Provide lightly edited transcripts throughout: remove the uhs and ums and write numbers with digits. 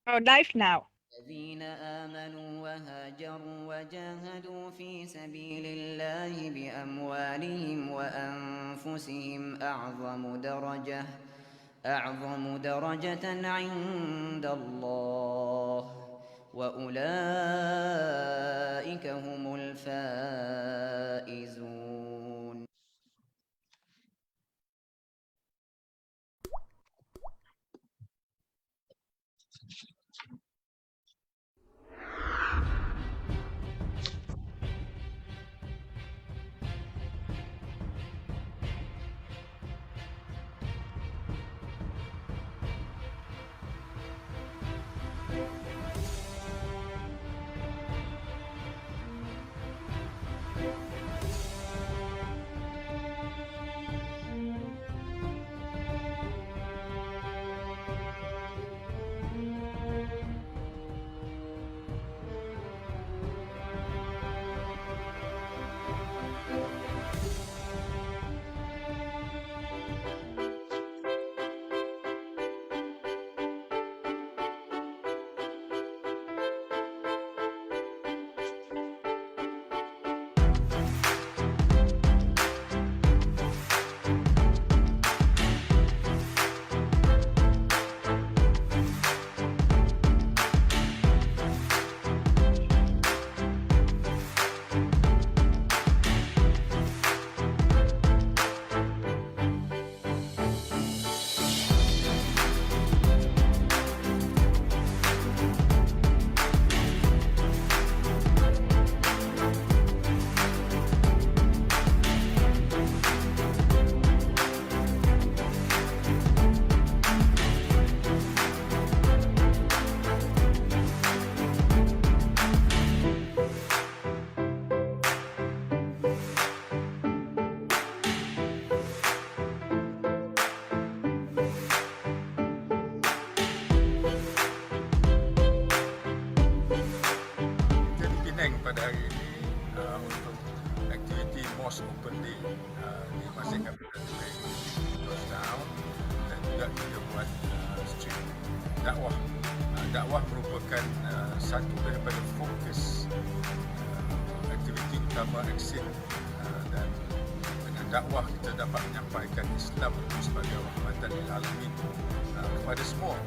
Our life now. الذين آمنوا وهاجروا وجاهدوا في سبيل الله بأموالهم وأنفسهم أعظم درجة عند الله وأولئك هم الفائزون. Pada hari ini untuk aktiviti Mosque Open Day di Masjid Ammar close down dan juga kita buat stream dakwah. Dakwah merupakan satu daripada fokus aktiviti utama ACCIN dan dengan dakwah kita dapat menyampaikan Islam itu sebagai rahmatan lil alamin kepada semua.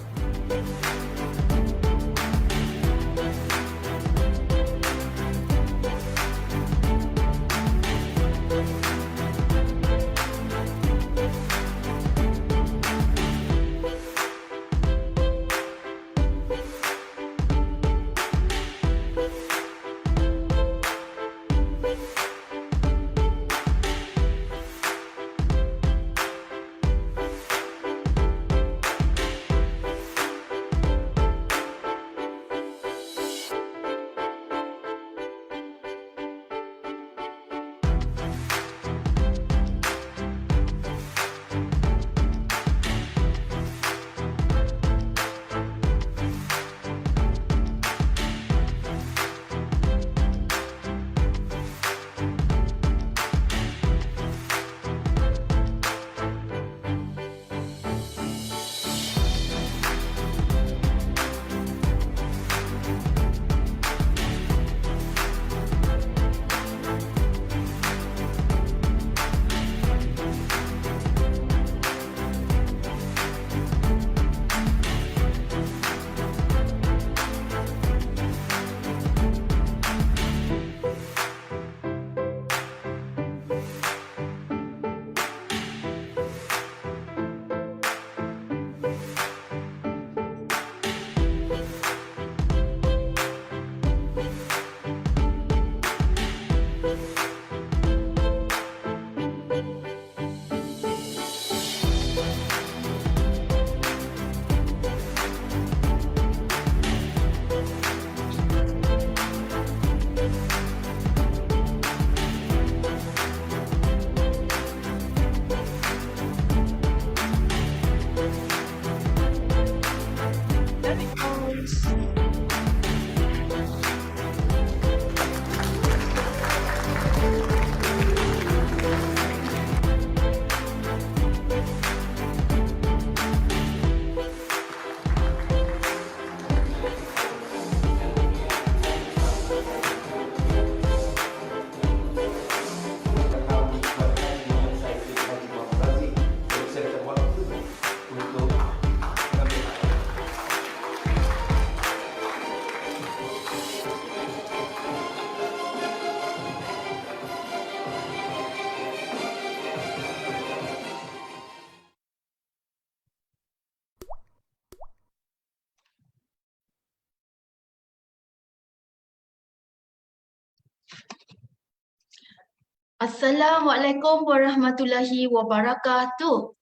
Assalamualaikum warahmatullahi wabarakatuh.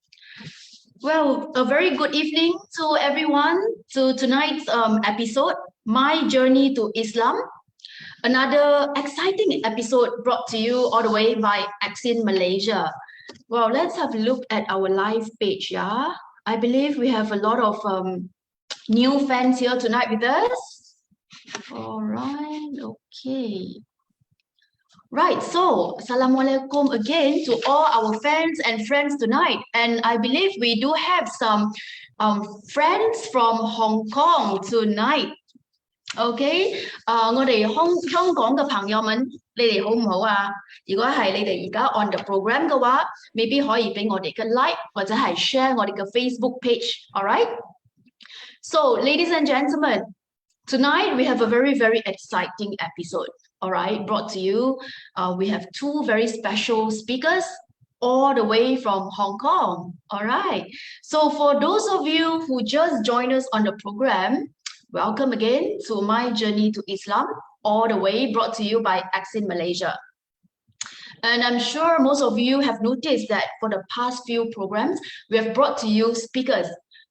Well, a very good evening to everyone to tonight's episode, My Journey to Islam. Another exciting episode brought to you all the way by ACCIN Malaysia. Well, let's have a look at our live page, yeah? I believe we have a lot of new fans here tonight with us. All right, okay. Right, so Assalamualaikum again to all our fans and friends tonight. And I believe we do have some friends from Hong Kong tonight. OK，我哋香港嘅朋友們，你哋好唔好啊？如果係你哋而家 on the program 嘅話，未必可以俾我哋嘅 like 或者係 share 我哋嘅 Facebook page。All right. So, ladies and gentlemen, tonight we have a very, very exciting episode. All right, brought to you. We have two very special speakers all the way from Hong Kong. All right. So for those of you who just joined us on the program, welcome again to My Journey to Islam, all the way brought to you by ACCIN Malaysia. And I'm sure most of you have noticed that for the past few programs, we have brought to you speakers,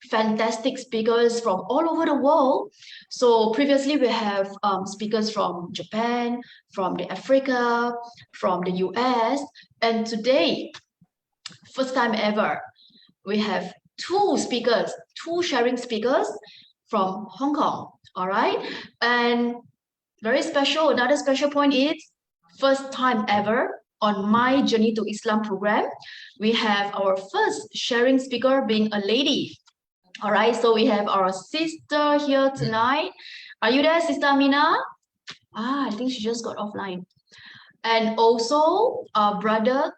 fantastic speakers from all over the world. So previously we have speakers from Japan, from the Africa, from the US, and today, first time ever, we have two sharing speakers from Hong Kong. All right, and very special, another special point is first time ever on My Journey to Islam program, we have our first sharing speaker being a lady. All right, so we have our sister here tonight. Are you there, Sister Aminah? I think she just got offline. And also our brother,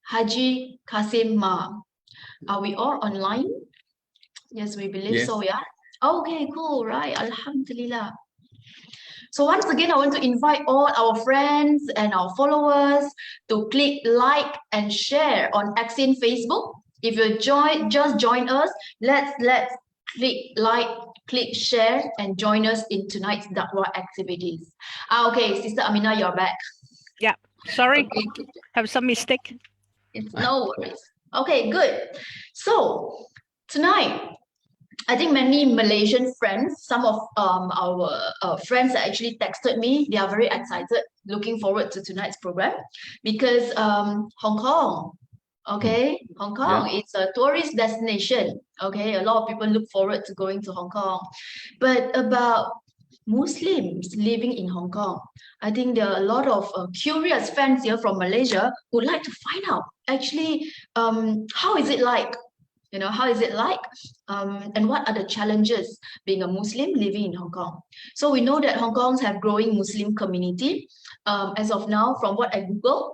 Haji Kasim Ma. Are we all online? Yes, we believe so, yeah? Okay, cool, right, Alhamdulillah. So once again, I want to invite all our friends and our followers to click like and share on ACCIN Facebook. If you just join us, let's click like, click share, and join us in tonight's Da'wah activities. Okay, Sister Aminah, you're back. Yeah, sorry, Okay. have some mistake. It's no worries. Okay, good. So tonight, I think many Malaysian friends, some of our friends that actually texted me, they are very excited, looking forward to tonight's program because Hong Kong, okay, Hong Kong, it's a tourist destination, okay, a lot of people look forward to going to Hong Kong. But about Muslims living in Hong Kong, I think there are a lot of curious fans here from Malaysia who would like to find out actually how is it like? You know, how is it like? And what are the challenges being a Muslim living in Hong Kong? So we know that Hong Kongs have growing Muslim community. As of now, from what I Googled,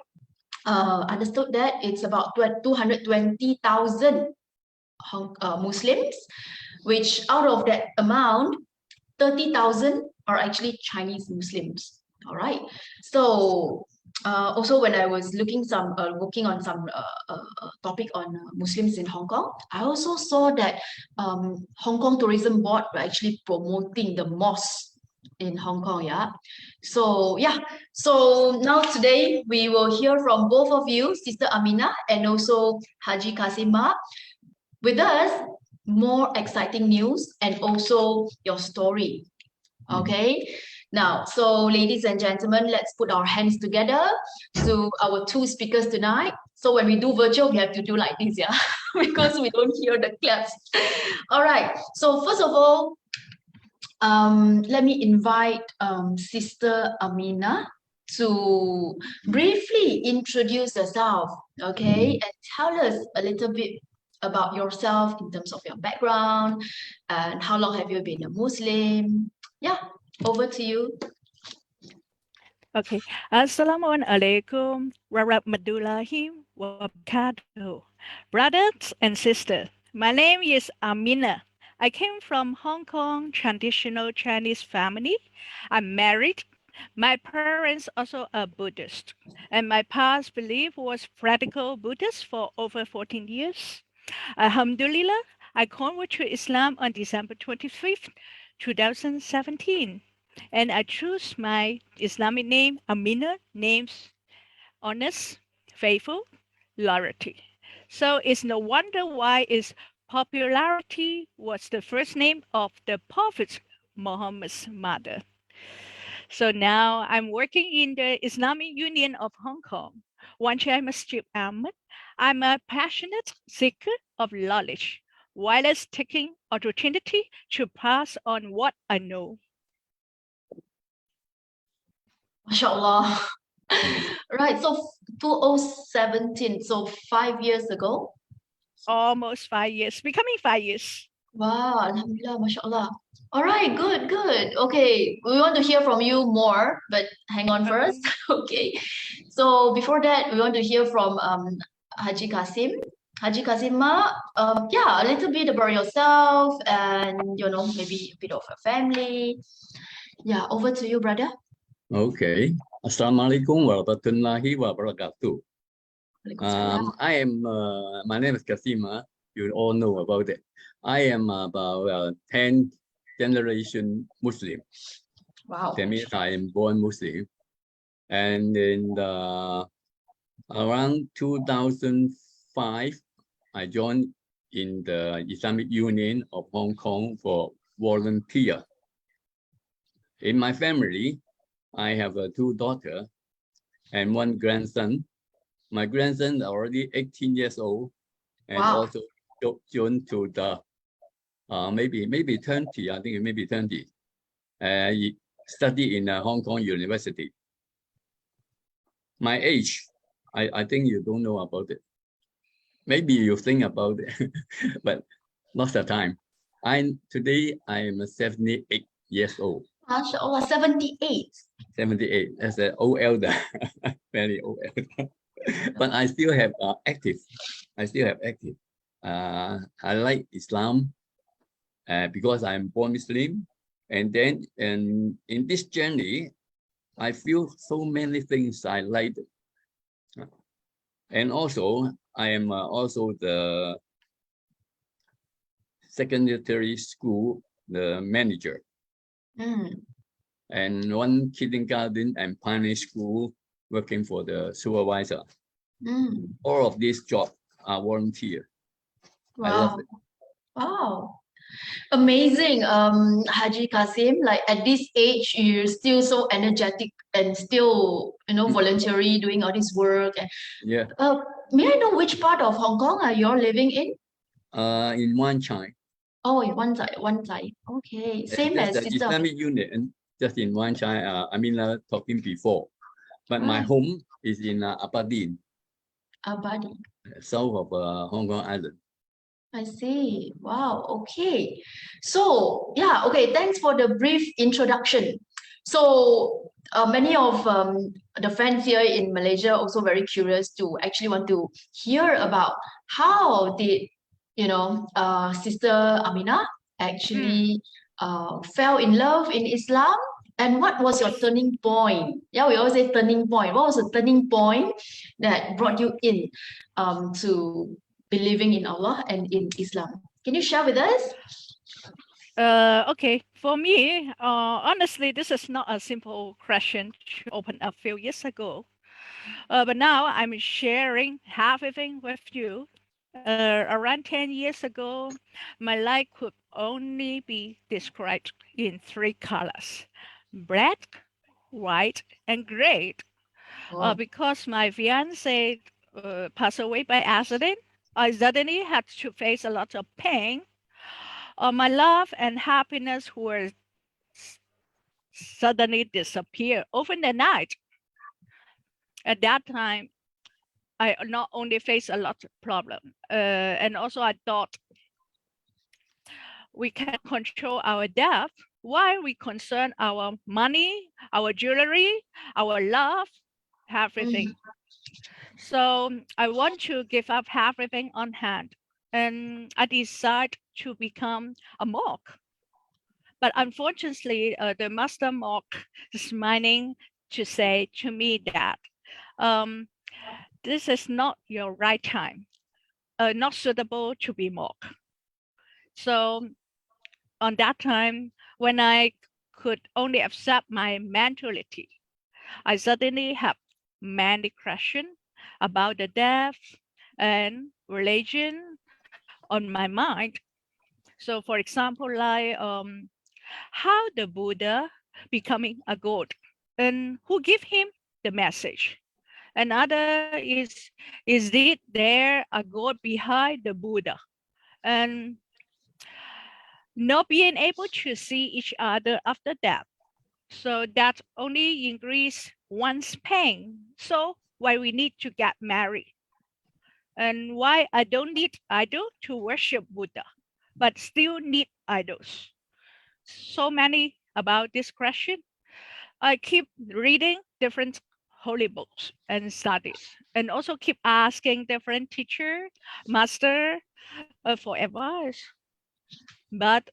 understood that it's about 220,000 Muslims, which out of that amount, 30,000 are actually Chinese Muslims. All right. So also, when I was working on some topic on Muslims in Hong Kong, I also saw that Hong Kong Tourism Board were actually promoting the mosque in Hong Kong. Yeah. So now today we will hear from both of you, Sister Aminah and also Haji Kasim Ma. With us, more exciting news and also your story. Okay. Now, so ladies and gentlemen, let's put our hands together to our two speakers tonight. So when we do virtual, we have to do like this, yeah, because we don't hear the claps. All right. So first of all, let me invite Sister Aminah to briefly introduce yourself, okay, and tell us a little bit about yourself in terms of your background and how long have you been a Muslim? Yeah. Over to you. Okay. Assalamualaikum warahmatullahi wabarakatuh. Brothers and sisters, my name is Aminah. I came from Hong Kong traditional Chinese family. I'm married. My parents also are Buddhist, and my past belief was practical Buddhist for over 14 years. Alhamdulillah, I converted to Islam on December 25th, 2017. And I choose my Islamic name, Aminah, names honest, faithful, loyalty. So it's no wonder why its popularity was the first name of the Prophet Muhammad's mother. So now I'm working in the Islamic Union of Hong Kong. One chair Masjid Ammar. I'm a passionate seeker of knowledge, while taking opportunity to pass on what I know. MashaAllah. Right, so 2017, so 5 years ago. Almost 5 years, becoming 5 years. Wow, Alhamdulillah, MashaAllah. All right, good, good. Okay, we want to hear from you more, but hang on first. Okay, so before that, we want to hear from Haji Kasim. Haji Kasim Ma, yeah, a little bit about yourself and, maybe a bit of a family. Yeah, over to you, brother. Okay. Assalamualaikum warahmatullahi wabarakatuh. I am, my name is Kasim Ma. You all know about it. I am about 10th generation Muslim. Wow. That means I am born Muslim. And in around 2005, I joined in the Islamic Union of Hong Kong for volunteer. In my family, I have 2 daughters and 1 grandson. My grandson is already 18 years old and Wow. also joined to the maybe 20, I think maybe 20. He study in Hong Kong University. My age, I think you don't know about it. Maybe you think about it, but not the time. Today I am 78 years old. MashaAllah, 78. 78 as an old elder, very old elder. But I still have active. I still have active. I like Islam because I'm born Muslim. And then in this journey, I feel so many things I like. And also, I am also the secondary school, the manager. And 1 kindergarten and primary school working for the supervisor. All of these jobs are volunteer. Wow. I love it. Wow. Amazing, Haji Kasim. Like at this age, you're still so energetic and still, voluntary doing all this work. And, Yeah. may I know which part of Hong Kong are you all living in? In Wan Chai. Oh, in one side, one side. Okay, same as the sister. Islamic Union, just in Wan Chai. Aminah talking before, but my Right. home is in Aberdeen, Abadi. south of Hong Kong Island. I see. Wow. Okay. So, yeah. Okay. Thanks for the brief introduction. So, many of the friends here in Malaysia also very curious to actually want to hear about how did, Sister Aminah actually fell in love in Islam, and what was your turning point? Yeah, we always say turning point. What was the turning point that brought you in to believing in Allah and in Islam? Can you share with us? Okay, for me, honestly, this is not a simple question to open a few years ago. But now I'm sharing everything with you. Around 10 years ago, my life could only be described in 3 colors: black, white, and gray. Oh, Because my fiance passed away by accident, I suddenly had to face a lot of pain. My love and happiness were suddenly disappear over the night. At that time, I not only faced a lot of problem, and also I thought we can control our death while we concern our money, our jewelry, our love, everything. So I want to give up everything on hand, and I decide to become a monk. But unfortunately, the master monk is smiling to say to me that this is not your right time, not suitable to be monk. So on that time, when I could only accept my mentality, I suddenly have many questions about the death and religion on my mind. So for example, like how the Buddha becoming a god and who give him the message. Another is it there a god behind the Buddha? And not being able to see each other after death. So that only increase one's pain. So why we need to get married? And why I don't need idol to worship Buddha, but still need idols? So many about this question. I keep reading different holy books and studies, and also keep asking different teacher, master for advice. But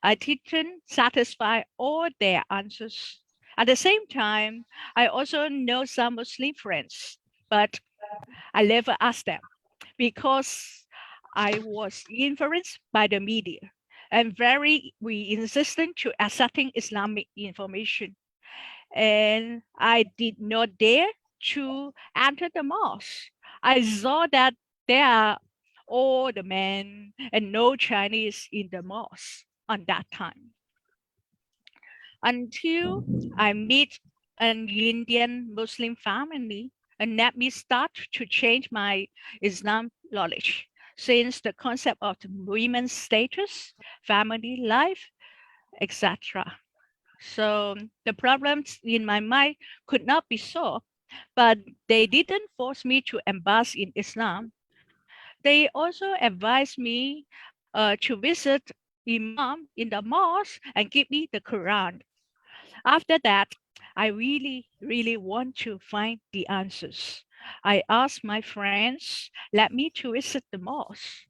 I didn't satisfy all their answers. At the same time, I also know some Muslim friends, but I never asked them because I was influenced by the media and very insistent to accepting Islamic information. And I did not dare to enter the mosque. I saw that there are all the men and no Chinese in the mosque on that time. Until I meet an Indian Muslim family and let me start to change my Islam knowledge. Since the concept of women's status, family life, etc. So the problems in my mind could not be solved, but they didn't force me to embrace in Islam. They also advised me to visit Imam in the mosque and give me the Quran. After that, I really want to find the answers. I asked my friends, let me to visit the mosque.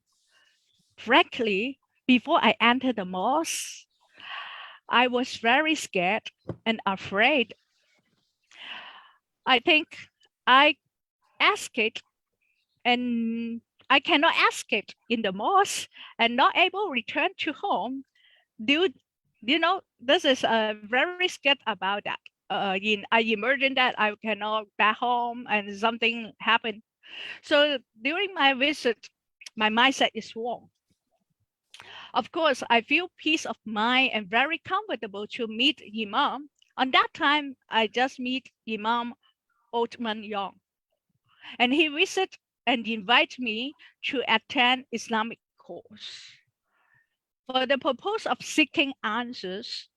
Frankly, before I entered the mosque, I was very scared and afraid. I think I escaped and I cannot escape in the mosque and not able to return to home. Do you know, this is very scared about that. I imagine that I cannot back home and something happened. So during my visit, my mindset is wrong. Of course, I feel peace of mind and very comfortable to meet Imam. On that time, I just meet Imam Othman Young, and he visit and invite me to attend Islamic course. For the purpose of seeking answers,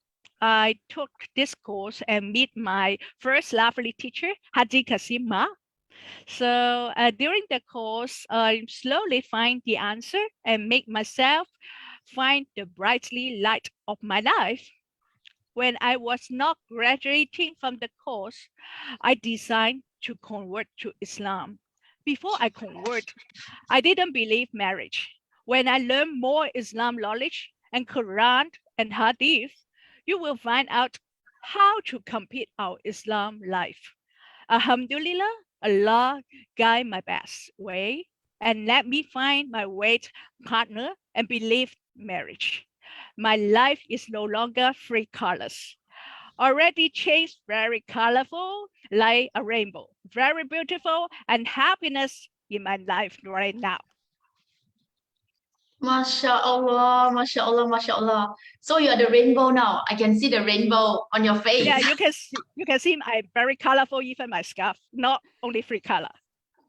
I took this course and meet my first lovely teacher, Haji Kasim Ma. So during the course, I slowly find the answer and make myself find the brightly light of my life. When I was not graduating from the course, I decided to convert to Islam. Before I convert, I didn't believe marriage. When I learned more Islam knowledge and Quran and Hadith, you will find out how to complete our Islam life. Alhamdulillah, Allah guide my best way and let me find my right partner and believe marriage. My life is no longer three colors. Already changed very colorful like a rainbow. Very beautiful and happiness in my life right now. Masya Allah, Masya Allah, Masya Allah. So you are the rainbow now. I can see the rainbow on your face. Yeah, you can see I'm very colorful, even my scarf, not only three color.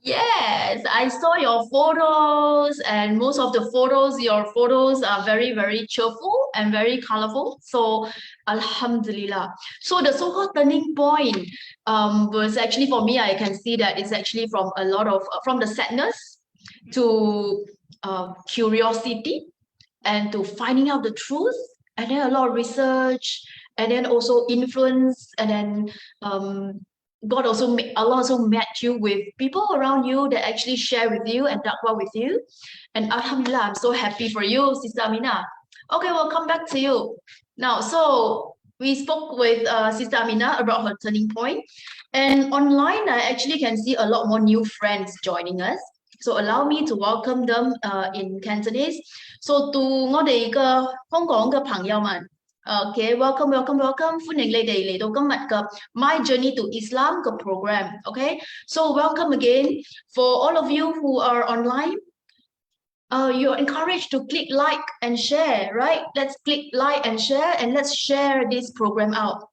Yes, I saw your photos, and most of the photos, your photos are very, very cheerful and very colorful. So, Alhamdulillah. So the so-called turning point was actually for me. I can see that it's actually from a lot of from the sadness to curiosity and to finding out the truth, and then a lot of research, and then also influence, and then God also Allah also met you with people around you that actually share with you and talk with you. And Alhamdulillah, I'm so happy for you, Sister Aminah. Okay, we'll come back to you. Now, so we spoke with Sister Aminah about her turning point. And online, I actually can see a lot more new friends joining us. So allow me to welcome them in Cantonese. So 到我哋嘅香港嘅朋友們 Okay, welcome.歡迎你哋嚟到今日嘅 My Journey to Islam 嘅 program. Okay, so welcome again for all of you who are online. You're encouraged to click like and share, right? Let's click like and share and let's share this program out.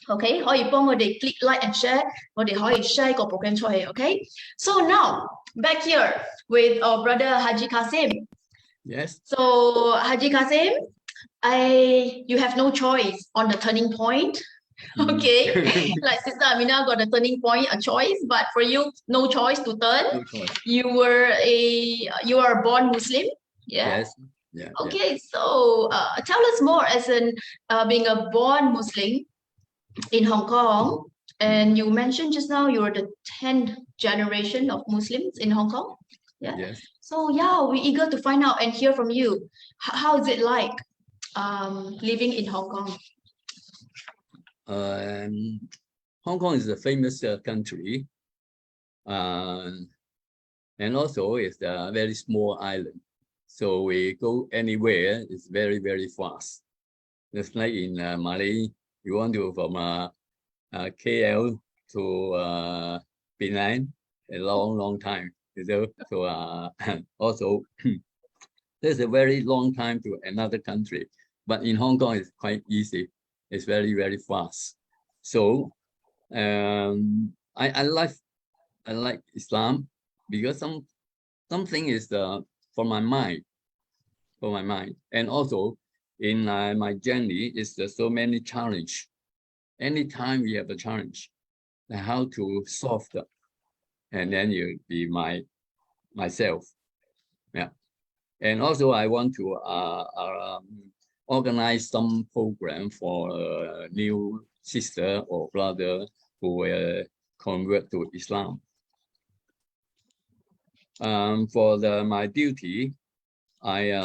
Okay, 可以幫我哋 click like and share，我哋可以 share 個 program 出去。Okay, so now back here with our brother Haji Kasim. Yes. So Haji Kasim, you have no choice on the turning point. Okay, like Sister Aminah got a turning point, a choice, but for you, no choice to turn. No choice. You are a born Muslim. Yeah. Yes. Yeah. Okay, so tell us more as in being a born Muslim in Hong Kong, and you mentioned just now you are the 10th generation of Muslims in Hong Kong. Yeah. Yes. So yeah, we're eager to find out and hear from you. How is it like living in Hong Kong? Hong Kong is a famous country, and also it's a very small island. So we go anywhere, it's very, very fast. Just like in Malay, you want to from KL to Penang, a long time. So also, there's a very long time to another country. But in Hong Kong, it's quite easy. It's very, very fast. So I like Islam because something is for my mind, and also in my journey is so many challenge. Anytime we have a challenge, how to solve that, and then you be myself. Yeah, and also I want to organize some program for a new sister or brother who convert to Islam. For my duty, I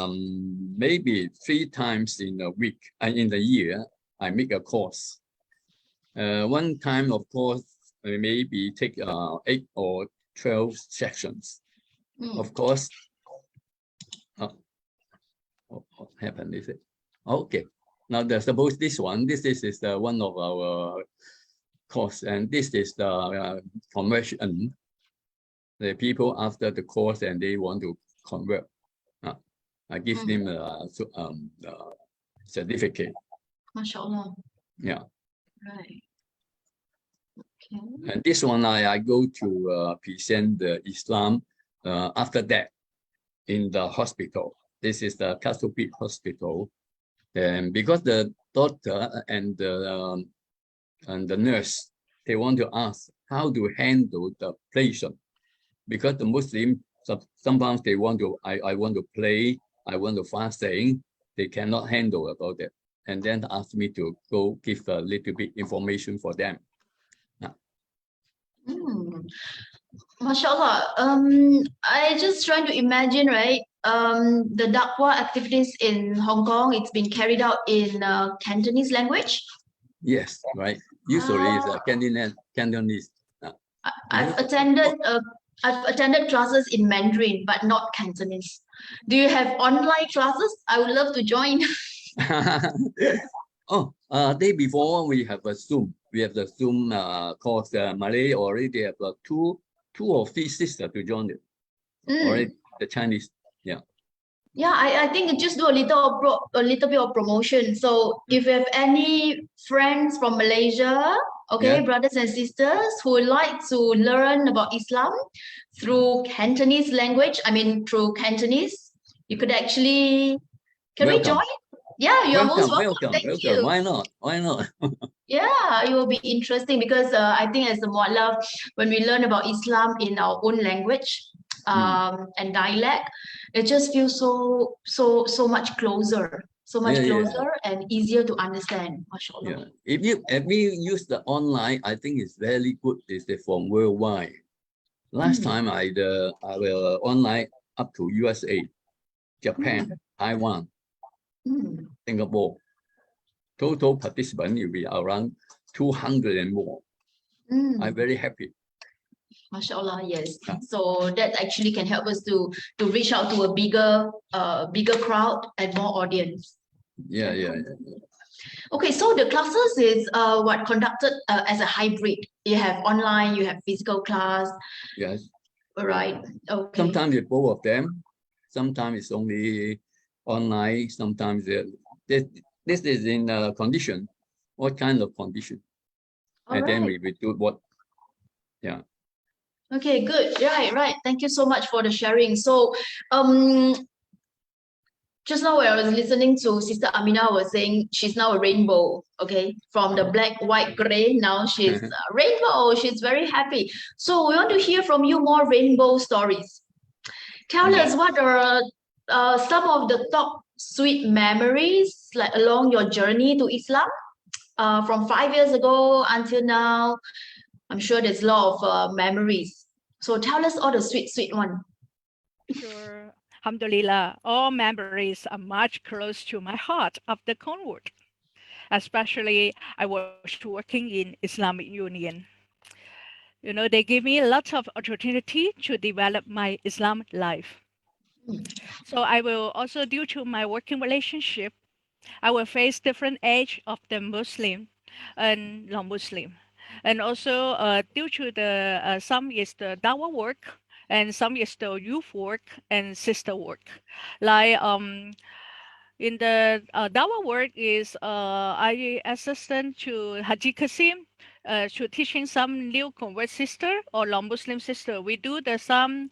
maybe 3 times in a week, in the year, I make a course. One time, of course, maybe take 8 or 12 sections. Of course. What happened? Is it? Okay. Now, suppose this is one of our course, and this is the conversion. The people after the course and they want to convert. I give them a certificate. MashaAllah. Yeah. Right. Okay. And this one, I go to present the Islam after that in the hospital. This is the Castle Peak Hospital. And because the doctor and the nurse, they want to ask how to handle the patient. Because the Muslim, sometimes they want to, I want to pray, I want to fasting, they cannot handle about it. And then ask me to go give a little bit information for them. MashaAllah. I just trying to imagine, right? The Daqwa activities in Hong Kong, it's been carried out in Cantonese language. Yes, right. Usually it's Cantonese. I've attended classes in Mandarin, but not Cantonese. Do you have online classes? I would love to join. Day before we have a Zoom. We have the Zoom course. Malay already have 2 or 3 sisters to join it. Already the Chinese. Yeah. Yeah, I think just do a little bit of promotion. So if you have any friends from Malaysia, okay, Yeah. brothers and sisters who would like to learn about Islam through Cantonese language, through Cantonese, you could actually, can we Welcome. join? Yeah, you're most welcome. Thank you. Why not? Yeah, it will be interesting because I think as a Mu'allaf, when we learn about Islam in our own language and dialect, it just feels so much closer, and easier to understand. MashaAllah. Yeah. If we use the online, I think it's very good. Is from worldwide. Last time I will online up to USA, Japan, Taiwan, Singapore. Total participant will be around 200 and more. I'm very happy. MashaAllah, yes. So that actually can help us to reach out to a bigger crowd and more audience. Yeah. Okay, so the classes is what conducted as a hybrid. You have online, you have physical class, Yes. right? Okay. Sometimes it's both of them. Sometimes it's only online. Sometimes this is in condition. What kind of condition? All And then right. we do what? Yeah. Okay, good. Right. Thank you so much for the sharing. So, um, just now when I was listening to Sister Aminah was saying she's now a rainbow, okay? From the black, white, gray, now she's a rainbow. She's very happy. So we want to hear from you more rainbow stories. Tell us what are some of the top sweet memories like along your journey to Islam from 5 years ago until now. I'm sure there's a lot of memories. So tell us all the sweet one. Sure. Alhamdulillah, all memories are much close to my heart after convert. Especially, I was working in Islamic Union. You know, they give me lots of opportunity to develop my Islam life. So I will also, due to my working relationship, I will face different age of the Muslim and non-Muslim. And also due to the, some is the dawah work and some is the youth work and sister work. Like in the dawah work is I assistant to Haji Kasim to teaching some new convert sister or non-Muslim sister. We do the some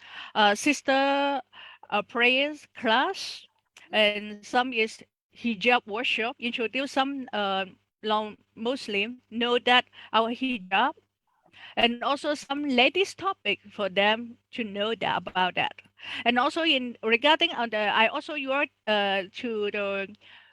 sister prayers class, and some is hijab workshop. Introduce some non-Muslim know that our hijab, and also some ladies topic for them to know that about that. And also in regarding on the I also work to the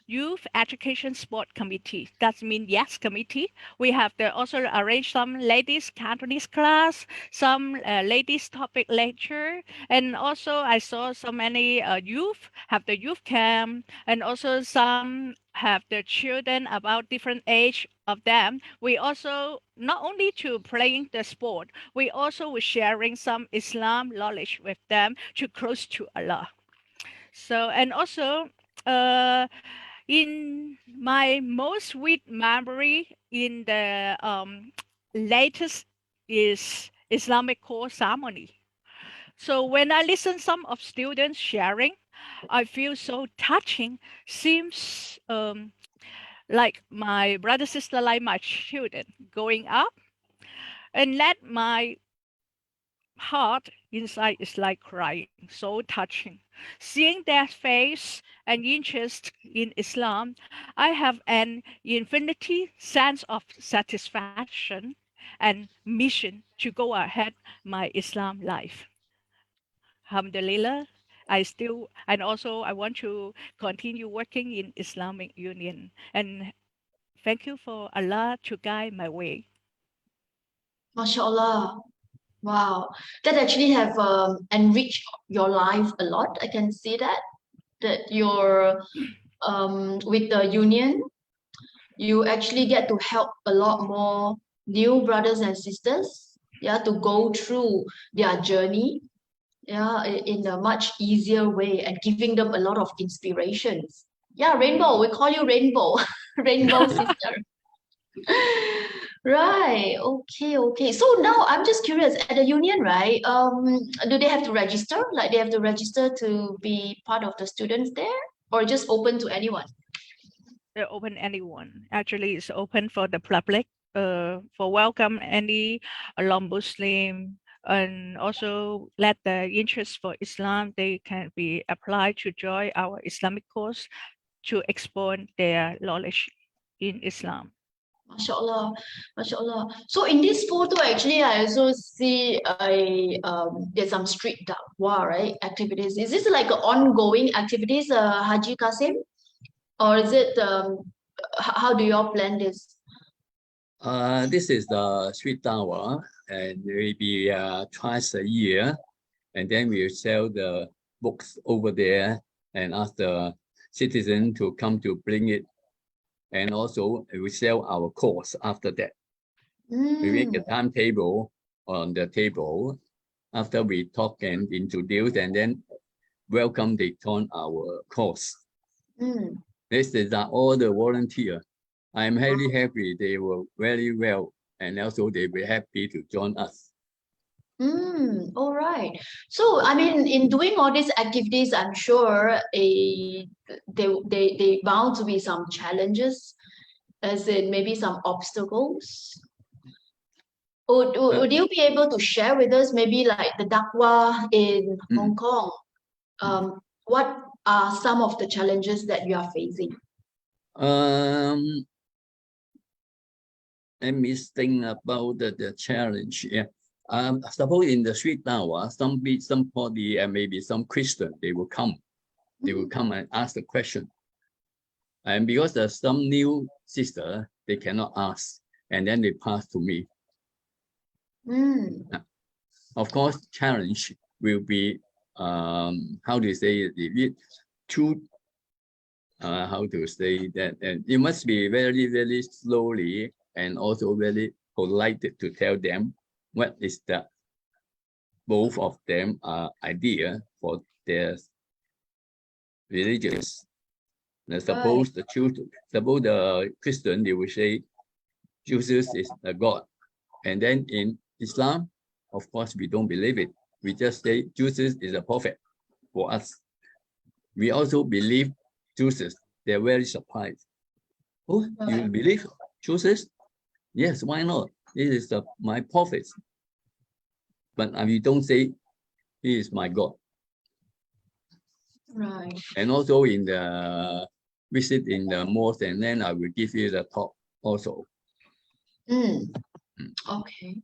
youth education sport committee. That means yes committee. We have the also arrange some ladies Cantonese class, some ladies topic lecture, and also I saw so many youth have the youth camp, and also some have the children about different age of them. We also not only to playing the sport, we also were sharing some Islam knowledge with them to close to Allah. So and also in my most sweet memory in the latest is Islamic course ceremony. So when I listen some of students sharing, I feel so touching. Seems like my brother sister, like my children, going up, and let my heart inside is like crying, so touching. Seeing their face and interest in Islam, I have an infinity sense of satisfaction and mission to go ahead my Islam life. Alhamdulillah, and also I want to continue working in Islamic Union. And thank you for Allah to guide my way. MashaAllah. Wow. That actually have enriched your life a lot. I can see that you're with the union, you actually get to help a lot more new brothers and sisters, yeah, to go through their journey, yeah, in a much easier way and giving them a lot of inspirations. Yeah, Rainbow, we call you Rainbow, Rainbow sister. Right. Okay. So now I'm just curious, at the union, right? Do they have to register? Like they have to register to be part of the students there, or just open to anyone? They're open anyone. Actually, it's open for the public, for welcome any non-Muslim, and also let the interest for Islam, they can be applied to join our Islamic course to expand their knowledge in Islam. MashaAllah, MashaAllah. So in this photo, actually, I also see there's some street dawah, right? Activities. Is this like ongoing activities, Haji Kasim, or is it how do you all plan this? This is the street dawah, and maybe twice a year, and then we sell the books over there and ask the citizen to come to bring it, and also we sell our course after that. We make a timetable on the table after we talk and introduce, and then welcome they turn our course. This is all the volunteer. I'm highly happy. They were very well, and also they were happy to join us. All right. So, I mean, in doing all these activities, I'm sure they bound to be some challenges, as in maybe some obstacles. Would you be able to share with us maybe like the Dakwah in Hong Kong? What are some of the challenges that you are facing? Let me think about the challenge. Yeah. Suppose in the street now, somebody and maybe some Christian, they will come. They will come and ask the question. And because there's some new sister, they cannot ask. And then they pass to me. Of course, challenge will be, how do you say it? How to say that? And it must be very, very slowly and also very polite to tell them what is the both of them idea for their religions. Now, suppose the children, suppose the Christian, they will say Jesus is a God, and then in Islam, of course, we don't believe it. We just say Jesus is a prophet for us. We also believe Jesus. They're very surprised. Oh, you believe Jesus? Yes, why not? This is my prophet. But we don't say he is my God. Right. And also in the visit in the mosque, and then I will give you the talk also. Okay.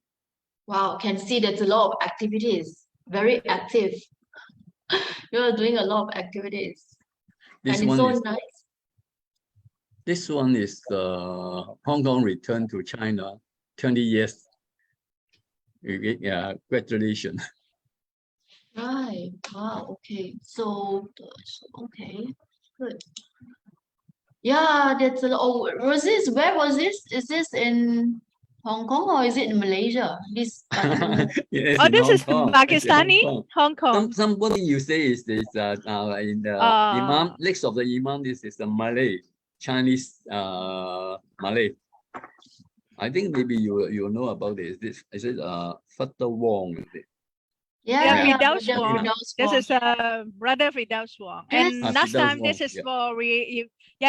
Wow, can see there's a lot of activities. Very active. You're doing a lot of activities. This and it's one so is nice. This one is Hong Kong return to China 20 years. Congratulations. Right. Wow. Okay. So, okay. Good. Yeah, that's a lot. Oh, where was this? Is this in Hong Kong or is it in Malaysia? This particular. Yes, Oh, in this Hong is Kong. It's in Pakistani, Hong Kong. Hong Kong. Somebody you say is this in the Imam, next of the Imam, this is the Malay, Chinese Malay. I think maybe you know about this. Is it Father Wong? Is it? Yeah, Yeah, yeah, Firdaus Wong. Firdaus This Wong. is Brother Firdaus Wong. Yes. And last Firdaus time, this Wong, is yeah. for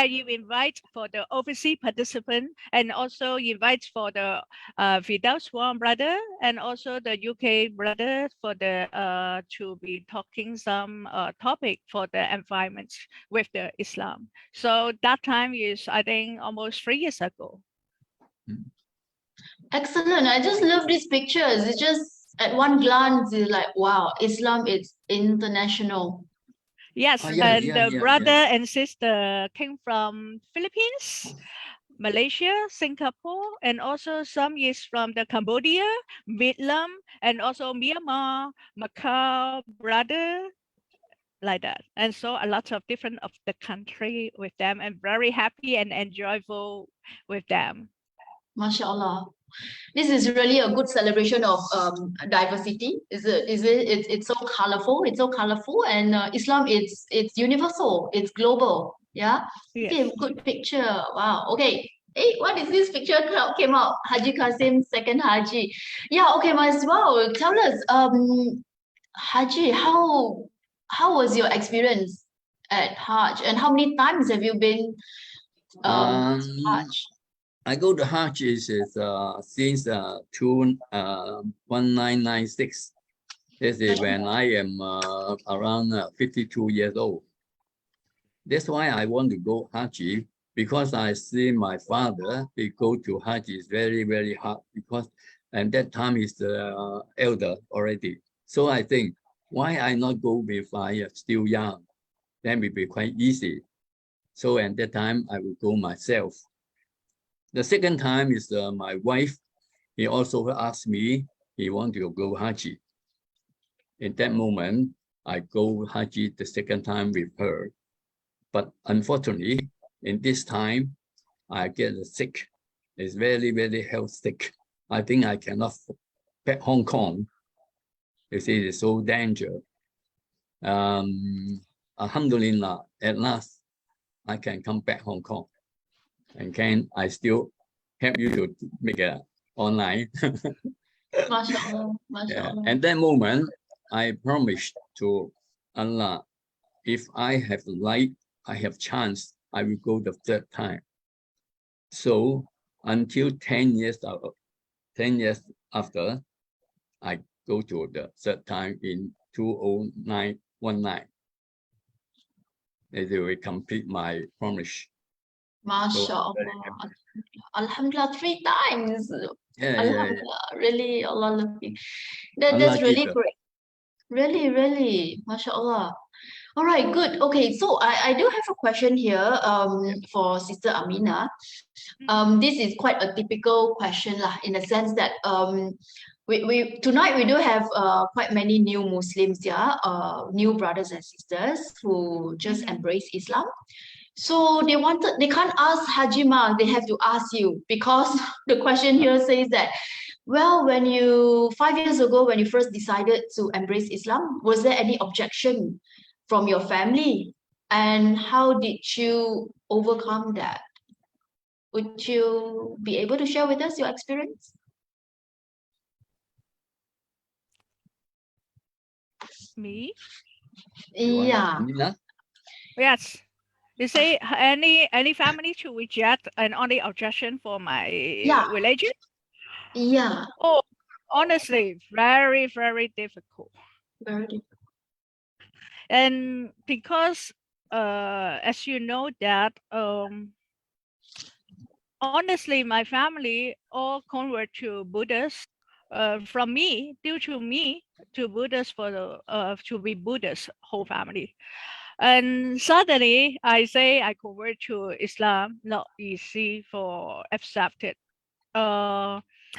you invite for the overseas participant, and also you invite for the Firdaus Wong brother, and also the UK brother for the to be talking some topic for the environment with the Islam. So that time is, I think, almost 3 years ago. Excellent. I just love these pictures. It's just at one glance, it's like, wow, Islam is international. Yes, Yeah, and yeah, the yeah, brother yeah. and sister came from Philippines, Malaysia, Singapore, and also some is from the Cambodia, Vietnam, and also Myanmar, Macau, brother, like that. And so a lot of different of the country with them, and very happy and enjoyable with them. MashaAllah. This is really a good celebration of diversity. It's so colorful. It's so colorful, and Islam it's universal. It's global. Yeah. Yes. Okay. Good picture. Wow. Okay. Hey, what is this picture came out? Haji Kasim, second Haji. Yeah. Okay, as well. Tell us, Haji, how was your experience at Hajj, and how many times have you been to Hajj? I go to Hajj since 1996. This is when I am around 52 years old. That's why I want to go Hajj, because I see my father, he go to Hajj is very, very hard, because at that time he's the elder already. So I think, why I not go if I am still young? Then it will be quite easy. So at that time, I will go myself. The second time is my wife. He also asked me, he want to go Hajj. In that moment, I go Hajj the second time with her. But unfortunately, in this time, I get sick. It's very, very health sick. I think I cannot back Hong Kong. You see, it's so dangerous. Alhamdulillah, at last, I can come back Hong Kong. and can I still help you to make a online. MashaAllah, Yeah. MashaAllah. At that moment, I promised to Allah, if I have light, I have chance, I will go the third time. So until 10 years after, I go to the third time in 2019. They will complete my promise. MashaAllah. Alhamdulillah, 3 times. Yeah. Alhamdulillah, really, Allah looking. That's Allah really give. great. Really, MashaAllah. All right, good. Okay, so I do have a question here for Sister Aminah. This is quite a typical question lah, in the sense that we tonight we do have quite many new Muslims, yeah, new brothers and sisters who just embrace Islam. So they can't ask Haji Ma, they have to ask you, because the question here says that, well, 5 years ago, when you first decided to embrace Islam, was there any objection from your family? And how did you overcome that? Would you be able to share with us your experience? Me? Yeah. Aminah? Yes. You say any family to reject and only objection for my Yeah. religion? Yeah. Oh, honestly, very, very difficult. Very difficult. And because as you know that honestly my family all convert to Buddhist from me, due to me to Buddhist for the to be Buddhist whole family. And suddenly I say I convert to Islam, not easy for accepted.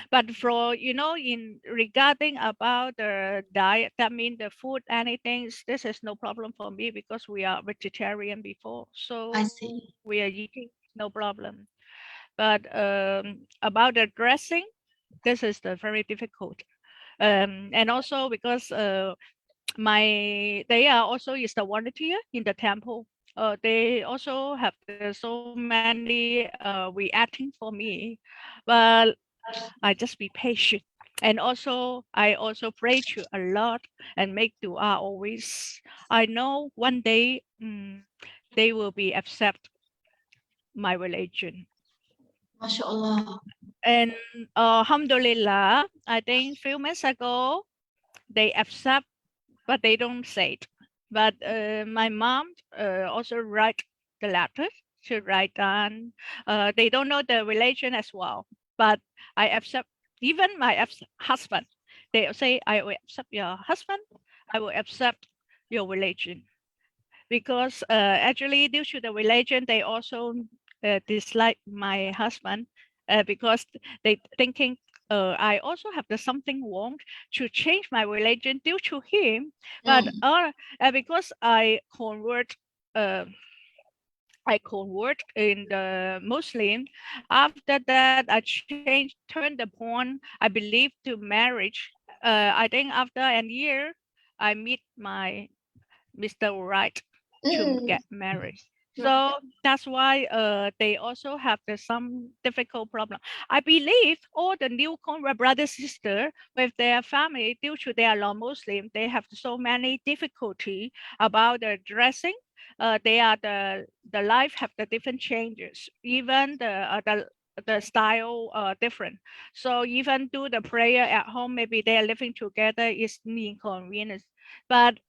But for in regarding about the diet, that means the food, anything, this is no problem for me because we are vegetarian before, so I see. we are eating no problem. But about the dressing, this is the very difficult. And also because they are also is the volunteer in the temple. They also have so many reacting for me, but I just be patient. And also, I also pray to a lot and make dua always. I know one day they will be accept my religion. MashaAllah. And alhamdulillah, I think few months ago, they accept, but they don't say it. But my mom also write the letter to write down. They don't know the religion as well, but I accept. Even my husband, they say I will accept your husband. I will accept your religion, because actually due to the religion, they also dislike my husband because they thinking I also have something wrong to change my religion due to him. But because I convert in the Muslim. After that, I turned the point. I believe to marriage. I think after a year, I meet my Mr. Right to get married. So that's why they also have some difficult problem. I believe all the new convert brother sister with their family, due to they are non-Muslim, they have so many difficulty about the dressing. They are the life have the different changes. Even the style different. So even do the prayer at home, maybe they are living together is inconvenience. But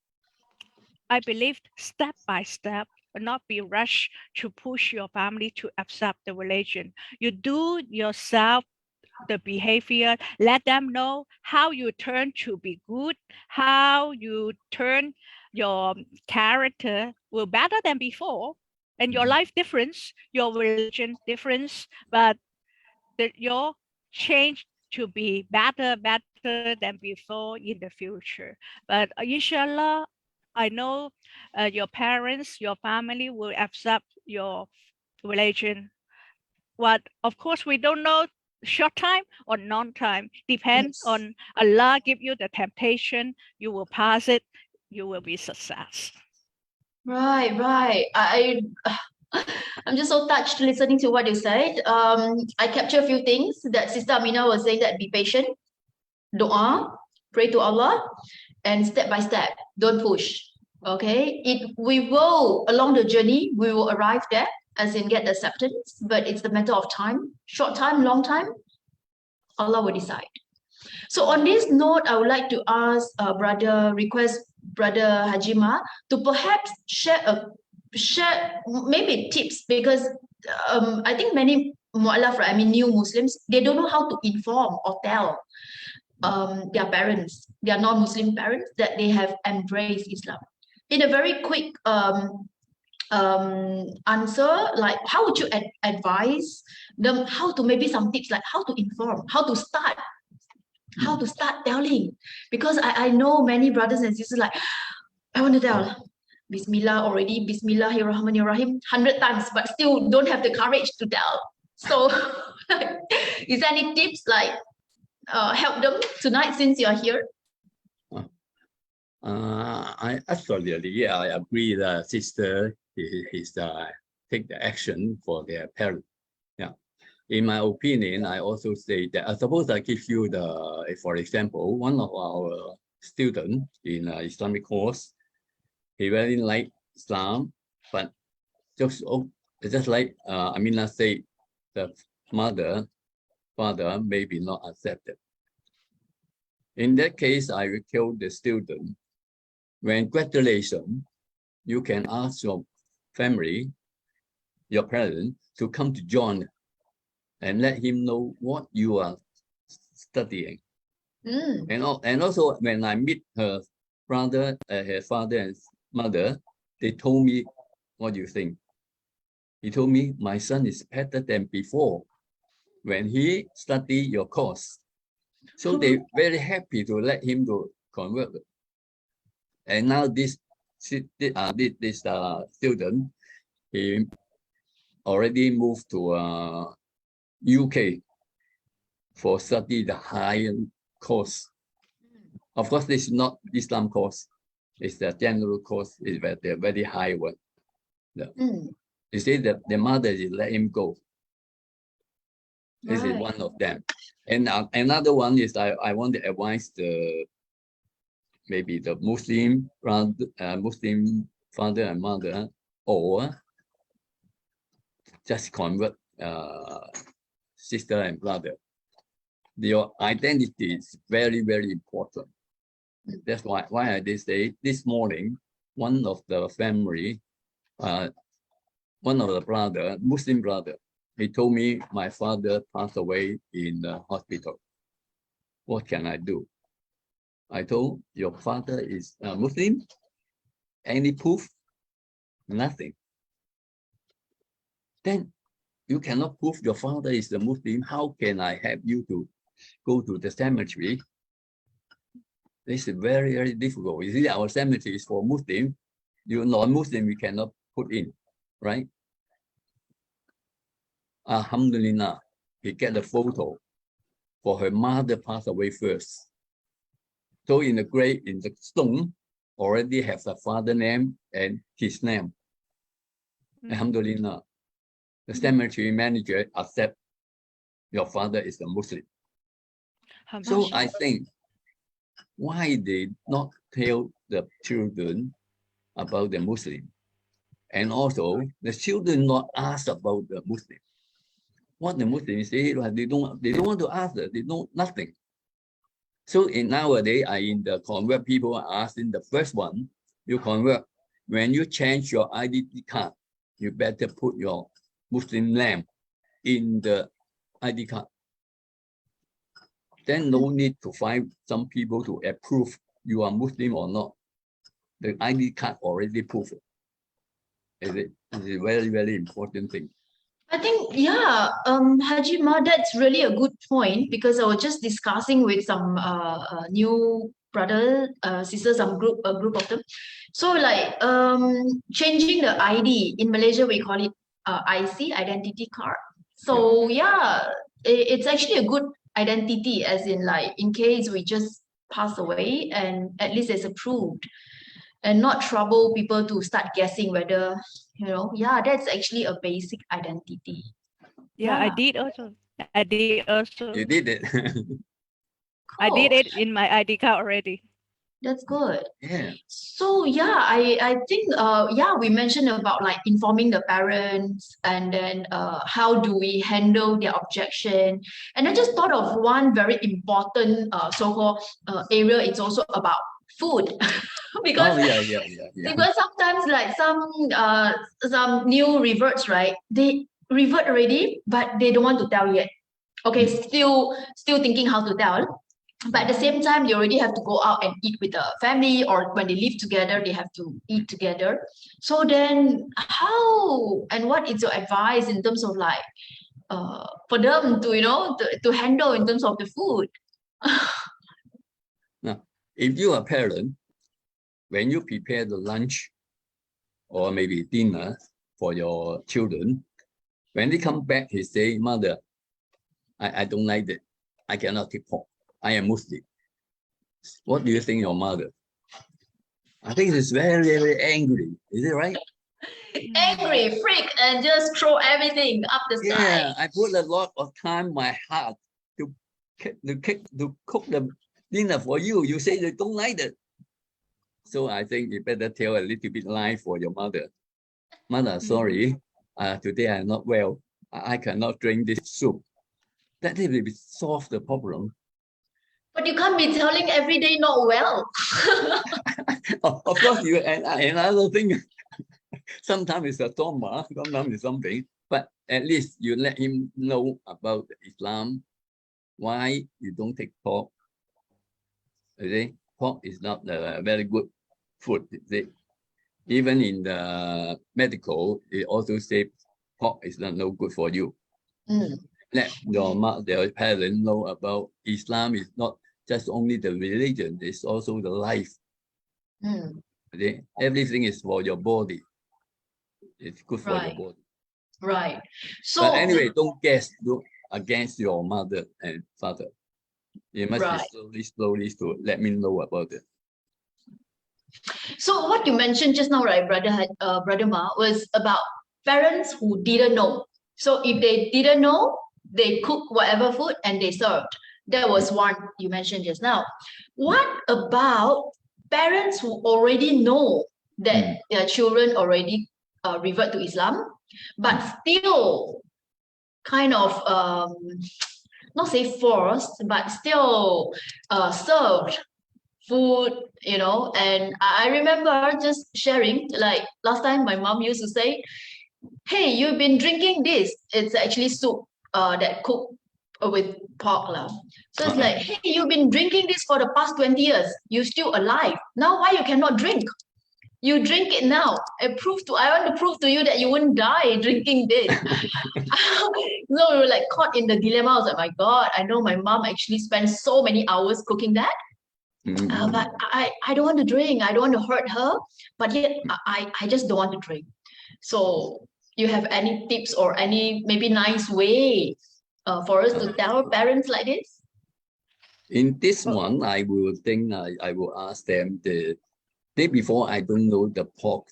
I believe step by step, not be rushed to push your family to accept the religion. You do yourself the behavior, let them know how you turn to be good, how you turn your character will better than before, and your life difference, your religion difference, but your change to be better than before in the future. But inshallah, I know your parents, your family will accept your religion. What, of course, we don't know short time or long time. Depends on Allah give you the temptation, you will pass it, you will be success. Right. I'm just so touched listening to what you said. I capture a few things that Sister Aminah was saying, that be patient, doa, pray to Allah, and step by step, don't push. Okay, we will, along the journey, we will arrive there, as in get acceptance, but it's the matter of time, short time, long time, Allah will decide. So on this note, I would like to ask request Brother Hajima to perhaps share maybe tips, because I think many mu'alaf, right, I mean new Muslims, they don't know how to inform or tell their parents, their non-Muslim parents, that they have embraced Islam. In a very quick answer, like how would you advise them, how to, maybe some tips like how to inform, how to start telling, because I know many brothers and sisters like, I want to tell Bismillah already, Bismillahirrahmanirrahim 100 times, but still don't have the courage to tell. So is there any tips like help them tonight since you're here? I absolutely, yeah, I agree that sister is take the action for their parents. Yeah. In my opinion, I also say that, I suppose I give you for example, one of our students in Islamic course, he really like Islam, but just like Aminah said, the father maybe not accepted. In that case, I will tell the student, when graduation, you can ask your family, your parents, to come to join and let him know what you are studying. And also, when I meet her father and mother, they told me, what do you think? He told me, my son is better than before when he studied your course. So they very happy to let him to convert. And now this student, he already moved to UK for study the higher course. Of course, this is not Islam course. It's the general course. It's the very high one. Yeah. You see that the mother is let him go. This is one of them. And another one is I want to advise maybe the Muslim father and mother, or just convert sister and brother. Your identity is very, very important. That's why I did say this morning, one of the family, one of the brother, Muslim brother, he told me, my father passed away in the hospital. What can I do? I told, your father is Muslim? Any proof? Nothing. Then you cannot prove your father is a Muslim. How can I help you to go to the cemetery? This is very, very difficult. You see, our cemetery is for Muslim. You're non-Muslim, we cannot put in, right? Alhamdulillah, he get a photo for her mother passed away first. So in the grave, in the stone, already have the father name and his name. Alhamdulillah. The cemetery manager accept your father is a Muslim. So I think, why they not tell the children about the Muslim? And also, the children not ask about the Muslim. What the Muslims say, they don't want to ask, they know nothing. So in nowadays, in the convert, people are asking the first one, you convert, when you change your ID card, you better put your Muslim name in the ID card. Then no need to find some people to approve you are Muslim or not. The ID card already proved it. It's a very, very important thing. I think, yeah, Haji Ma, that's really a good point, because I was just discussing with some new brother, sisters, a group of them. So like changing the ID in Malaysia, we call it IC, identity card. So yeah, it's actually a good identity, as in like in case we just pass away, and at least it's approved. and not trouble people to start guessing whether, yeah, that's actually a basic identity. Yeah, I Yeah. did also. I did also. You did it. I did Cool. it in my ID card already. That's good. Yeah. So yeah, I think yeah, we mentioned about like informing the parents, and then how do we handle their objection. And I just thought of one very important so-called area. It's also about food. because Oh yeah, yeah, yeah, yeah. because sometimes like some new reverts, right? They revert already, but they don't want to tell yet. Okay, still thinking how to tell. But at the same time, they already have to go out and eat with the family, or when they live together, they have to eat together. So then how and what is your advice in terms of like for them to to handle in terms of the food? Now, if you are a parent, when you prepare the lunch or maybe dinner for your children, when they come back, he say, "Mother, I don't like it. I cannot take pork. I am Muslim." What do you think, your mother? I think it's very, very angry. Is it right? Angry, freak, and just throw everything up the sky. Yeah, I put a lot of time, my heart to cook the dinner for you. You say you don't like it. So I think you better tell a little bit lie for your mother. Mother, sorry, today I'm not well. I cannot drink this soup. That will solve the problem. But you can't be telling every day not well. Of course, you and another thing. Sometimes it's a trauma, sometimes it's something. But at least you let him know about Islam, why you don't take pork. You see, pork is not a very good food. You see. Even in the medical, it also say pork is not no good for you. Let your parents know about Islam is not just only the religion, it's also the life. Okay? Everything is for your body. It's good for your body. Right. So But anyway, don't guess against your mother and father. You must be slowly to let me know about it. So what you mentioned just now, right, Brother Ma, was about parents who didn't know. So if they didn't know, they cook whatever food and they served. That was one you mentioned just now. What about parents who already know that their children already revert to Islam, but still kind of not say forced, but still served food, and I remember just sharing, like last time my mom used to say, "Hey, you've been drinking this. It's actually soup that cooked with pork lah." So it's like, "Hey, you've been drinking this for the past 20 years. You're still alive. Now why you cannot drink? You drink it now. I want to prove to you that you won't die drinking this." So we were like caught in the dilemma. I was like, my God, I know my mom actually spent so many hours cooking that. But I don't want to drink. I don't want to hurt her. But yet I just don't want to drink. So you have any tips or any maybe nice way for us to tell parents like this? In this one, I will think I will ask them the day before. I don't know the pork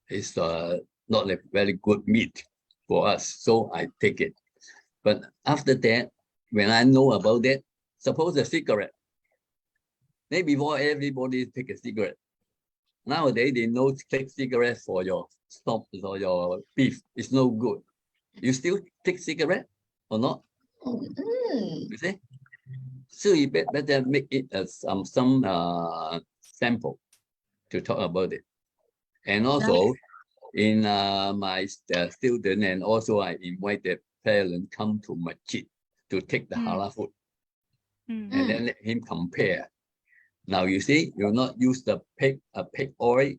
is not a very good meat for us, so I take it. But after that, when I know about that, suppose a cigarette. Day before, everybody take a cigarette. Nowadays, they know take cigarette for your stop or your beef. It's no good. You still take cigarette or not? You see? So you better make it as some sample to talk about it. And also, in my student, and also I invite the parent come to Masjid to take the halal food. And then let him compare. Now you see, you not use the pig oil.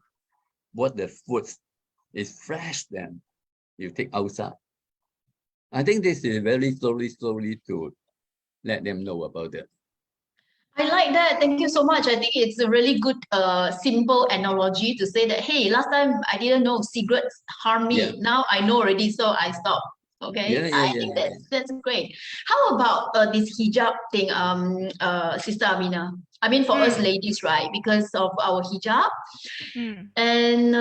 What the food is fresh, then you take outside. I think this is very slowly to let them know about it. I like that. Thank you so much. I think it's a really good, simple analogy to say that, hey, last time I didn't know cigarettes harm me. Yeah. Now I know already, so I stop. Okay, Yeah, yeah, I yeah, think yeah. that's great. How about this hijab thing, Sister Aminah? I mean, for us Mm, ladies, right? Because of our hijab, mm. and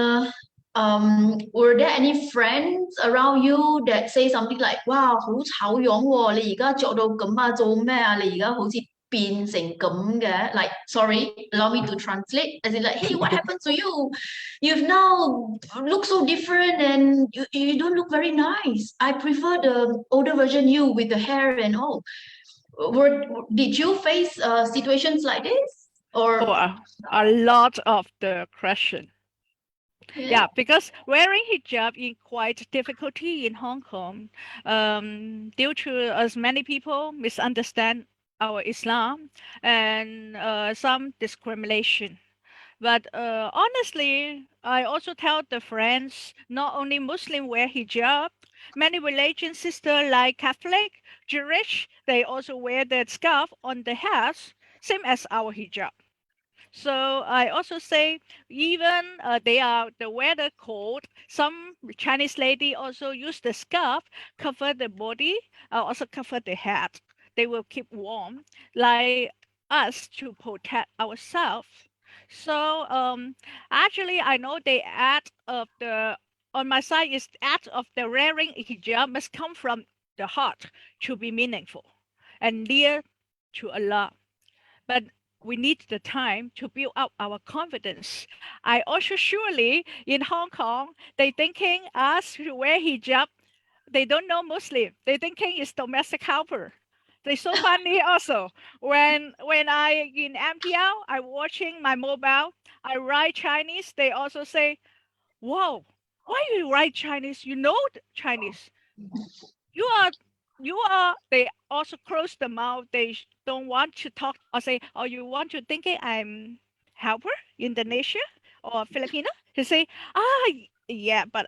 were there any friends around you that say something like, "Wow, 好醜樣喎！你而家着到咁啊，做咩啊？你而家好似變成咁嘅？" Like, sorry, allow me to translate. As in, like, "Hey, what happened to you? You've now look so different, and you don't look very nice. I prefer the older version you with the hair and all." Did you face situations like this, Oh, or a lot of the question. yeah? Yeah, because wearing hijab is quite difficulty in Hong Kong, due to as many people misunderstand our Islam and some discrimination. But honestly, I also tell the friends not only Muslim wear hijab, many religion sisters like Catholic, Jewish, they also wear the scarf on the head, same as our hijab. So I also say even they are the weather cold. Some Chinese lady also use the scarf cover the body, also cover the head. They will keep warm, like us to protect ourselves. So actually, I know the act of the on my side is act of the wearing hijab must come from the heart to be meaningful and near to Allah, but we need the time to build up our confidence. I also surely in Hong Kong, they thinking us who wear hijab, they don't know Muslim. They thinking it's domestic helper. They so funny also. When I in MTL, I watching my mobile, I write Chinese. They also say, "Wow, why you write Chinese? You know Chinese." you are they also close the mouth. They don't want to talk or say, "Oh, you want to thinking I'm helper Indonesia or Filipino?" He say, yeah, but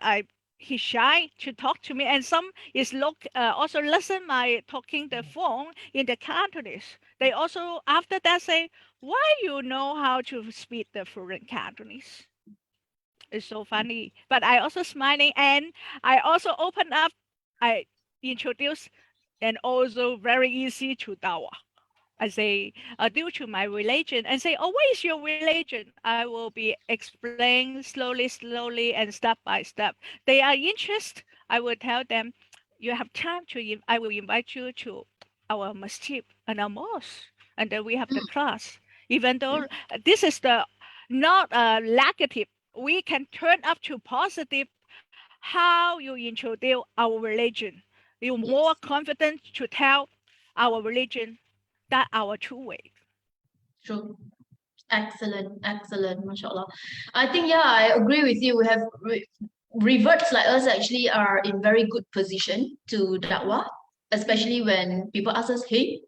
he's shy to talk to me, and some is look also listen my talking the phone in the Cantonese. They also after that say, "Why you know how to speak the foreign Cantonese?" It's so funny. But I also smiling, and I also open up. I introduce and also very easy to Dawa. I say, due to my religion, and say, "Oh, what is your religion?" I will be explain slowly, and step by step. They are interested. I will tell them, "You have time to. I will invite you to our masjid and our mosque, and then we have the class." Even though this is the not negative, we can turn up to positive. How you introduce our religion, you're more Yes. confident to tell our religion that our true way. True. Excellent, excellent, mashallah. I think, yeah, I agree with you. We have reverts like us actually are in very good position to da'wah, especially when people ask us, "Hey,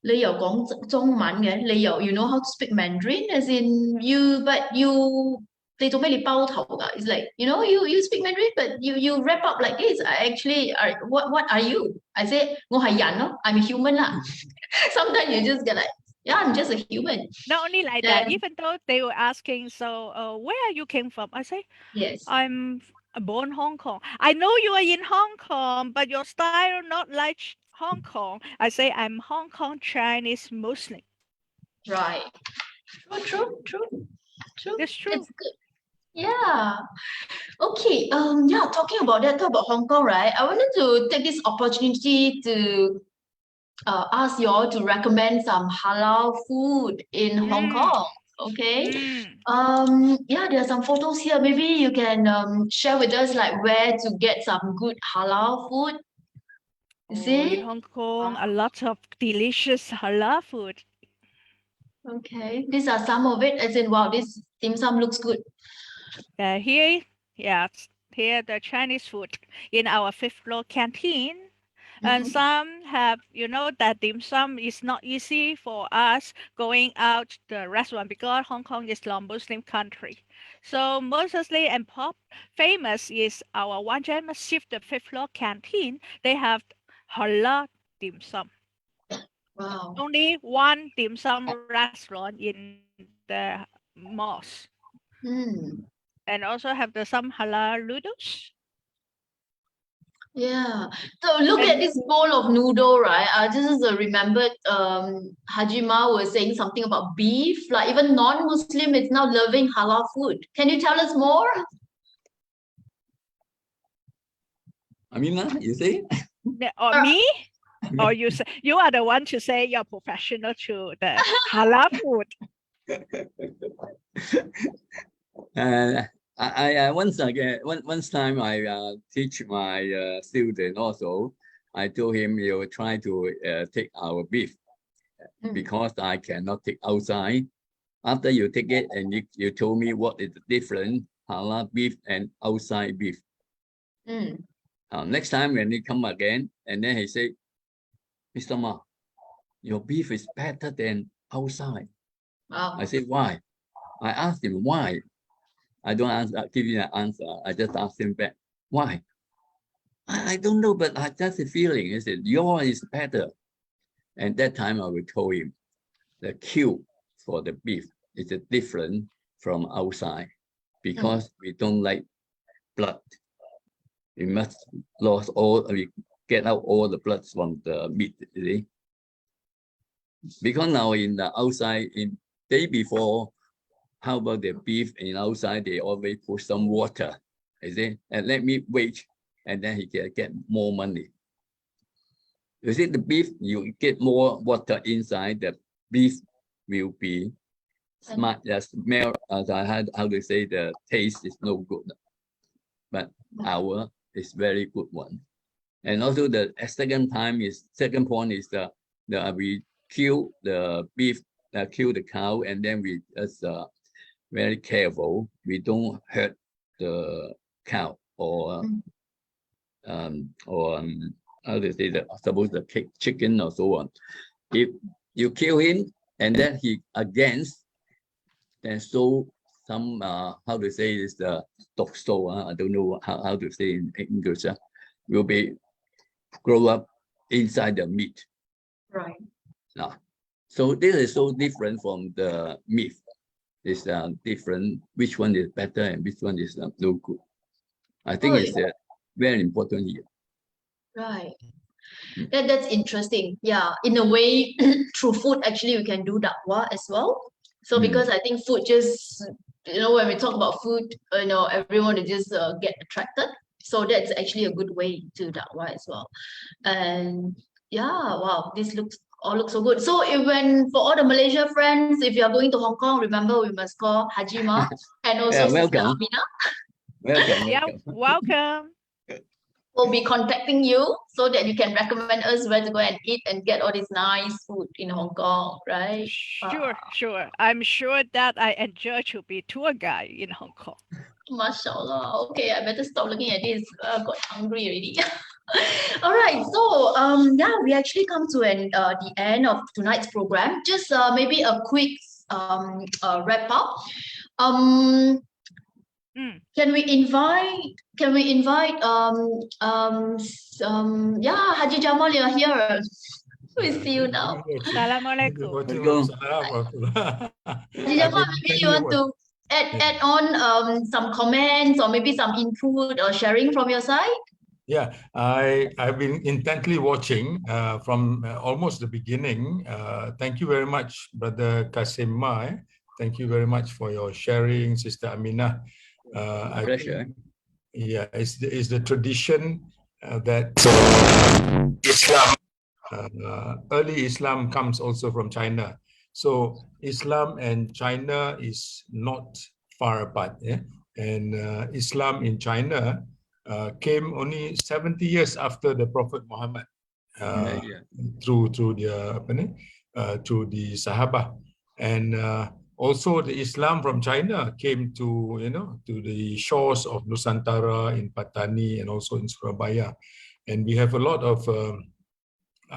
你又講中文嘅，you know how to speak Mandarin?" As in you, but you 你做咩你包頭㗎? It's like, you speak Mandarin, but you wrap up like this. I actually are what are you? I say 我係人咯, I'm a human lah. Sometimes you just get like, yeah, I'm just a human. Not only like that, And even though they were asking, "So, where you came from?" I say, yes, "I'm born Hong Kong." "I know you are in Hong Kong, but your style not like Hong Kong." I say, "I'm Hong Kong Chinese Muslim." right. True. That's true. It's good. Yeah. Okay. Yeah, talking about that, talk about Hong Kong, right? I wanted to take this opportunity to ask you all to recommend some halal food in Hong Mm, Kong. Okay. mm. Yeah, there are some photos here. Maybe you can share with us like where to get some good halal food. Is Oh, in it? Hong Kong, a lot of delicious halal food. Okay. These are some of it. As in, wow, this dim sum looks good. Here, yeah, here the Chinese food in our fifth floor canteen. And Mhm. some have, that dim sum is not easy for us going out the restaurant because Hong Kong is a Muslim country. So mostly and pop famous is our Wan Chai Masjid, the fifth floor canteen. They have halal dim sum. Wow. Only one dim sum restaurant in the mosque. Hmm. And also have the some halal noodles. Yeah. So look at And this bowl of noodle, right? I just remembered Haji Ma was saying something about beef. Like even non-Muslim is now loving halal food. Can you tell us more? Aminah, you see? or Uh, me? Or you are the one to say you're professional to the halal food. Once time I teach my student also. I told him you try to take our beef because I cannot take outside. After you take it and you told me what is the difference halal beef and outside beef. Next time when he come again and then he say, Mr. Ma, your beef is better than outside. Wow. I said, why? I asked him why. I don't give you an answer. I just asked him back, why? I don't know, but I just a feeling. He said, yours is better. And that time I will tell him the queue for the beef is different from outside because we don't like blood. We must we get out all the blood from the meat. See? Because now in the outside, in day before, how about the beef in outside? They always put some water, you see, and let me wait, and then he can get more money. You see, the beef, you get more water inside, the beef will be smart. The smell, as I had how to say, the taste is no good, but our is very good one. And also the second point is the we kill the beef, kill the cow, and then we just very careful. We don't hurt the cow or how to say that, suppose the chicken or so on. If you kill him and then he against, then so some how to say is the I don't know how to say in English, will be grow up inside the meat. Right. So this is so different from the meat. It's different. Which one is better and which one is no good? I think it's very important here. Right. That's interesting. Yeah. In a way, through food, actually, we can do da'wah as well. So because I think food just, when we talk about food, everyone will just get attracted. So that's actually a good way to da'wah as well. And yeah, wow, this all looks so good. So for all the Malaysia friends, if you are going to Hong Kong, remember we must call Haji Ma and also Sister welcome. Aminah. Welcome. Yeah, welcome. We'll be contacting you so that you can recommend us where to go and eat and get all this nice food in Hong Kong, right? Sure. I'm sure that I enjoy to be tour guide in Hong Kong. Mashallah. Okay, I better stop looking at this. Got hungry already. All right, so yeah, we actually come to the end of tonight's program. Just maybe a quick wrap up. Can we invite yeah, Haji Jamal, you're here. We see you now. Assalamualaikum. Haji Jamal, maybe you want to add on some comments or maybe some input or sharing from your side? Yeah, I've been intently watching from almost the beginning. Thank you very much, Brother Kasim Ma. Thank you very much for your sharing, Sister Aminah. Pleasure. It's the tradition that Islam, early Islam comes also from China. So Islam and China is not far apart. Yeah? And Islam in China came only 70 years after the Prophet Muhammad through the Sahaba. And also the Islam from China came to the shores of Nusantara in Patani and also in Surabaya. And we have a lot of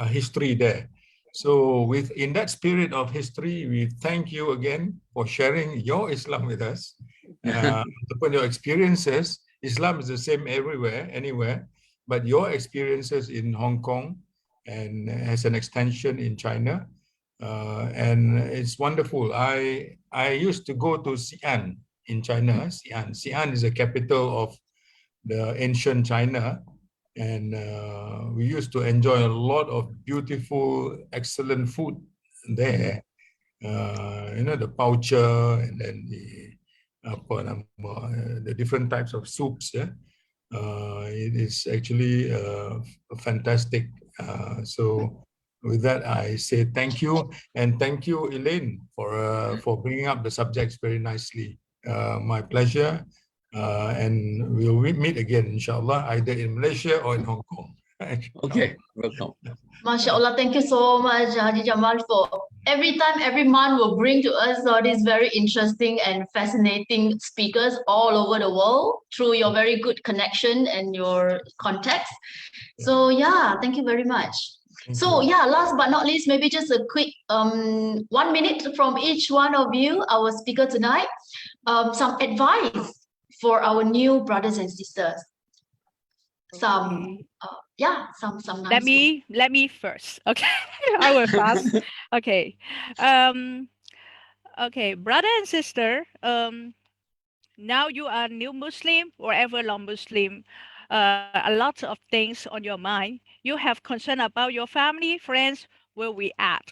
history there. So in that spirit of history, we thank you again for sharing your Islam with us. Upon your experiences, Islam is the same everywhere, anywhere, but your experiences in Hong Kong and as an extension in China, and it's wonderful. I used to go to Xi'an in China. Xi'an is the capital of the ancient China, and we used to enjoy a lot of beautiful, excellent food there. The poucher, and then the different types of soups. Yeah, it is actually fantastic. So with that, I say thank you, and thank you, Elaine, for bringing up the subjects very nicely. My pleasure, and we'll meet again, inshallah, either in Malaysia or in Hong Kong. Okay, welcome. MashaAllah, thank you so much, Haji Jamal, for every time, every month will bring to us all these very interesting and fascinating speakers all over the world through your very good connection and your context. So yeah, thank you very much. So yeah, last but not least, maybe just a quick 1 minute from each one of you, our speaker tonight, some advice for our new brothers and sisters. Some let me first. Okay, I will fast. Okay, okay, brother and sister. Now you are new Muslim or ever long Muslim. A lot of things on your mind. You have concern about your family, friends, where we at.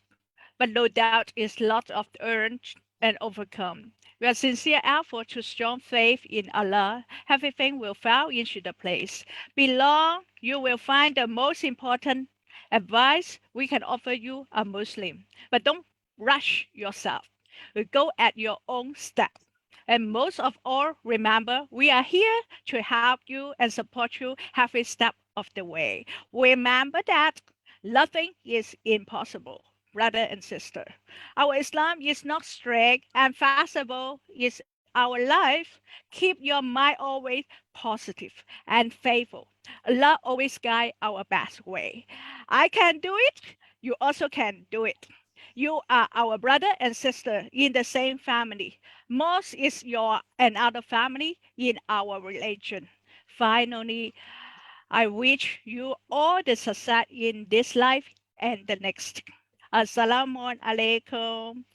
But no doubt is lot of earned and overcome. Your sincere effort to strong faith in Allah, everything will fall into the place. Belong, you will find the most important advice we can offer you a Muslim. But don't rush yourself. Go at your own step. And most of all, remember, we are here to help you and support you every step of the way. Remember that nothing is impossible, brother and sister. Our Islam is not strict and flexible. It's our life. Keep your mind always positive and faithful. Allah always guide our best way. I can do it. You also can do it. You are our brother and sister in the same family. Most is your another family in our religion. Finally, I wish you all the success in this life and the next. Assalamu alaikum.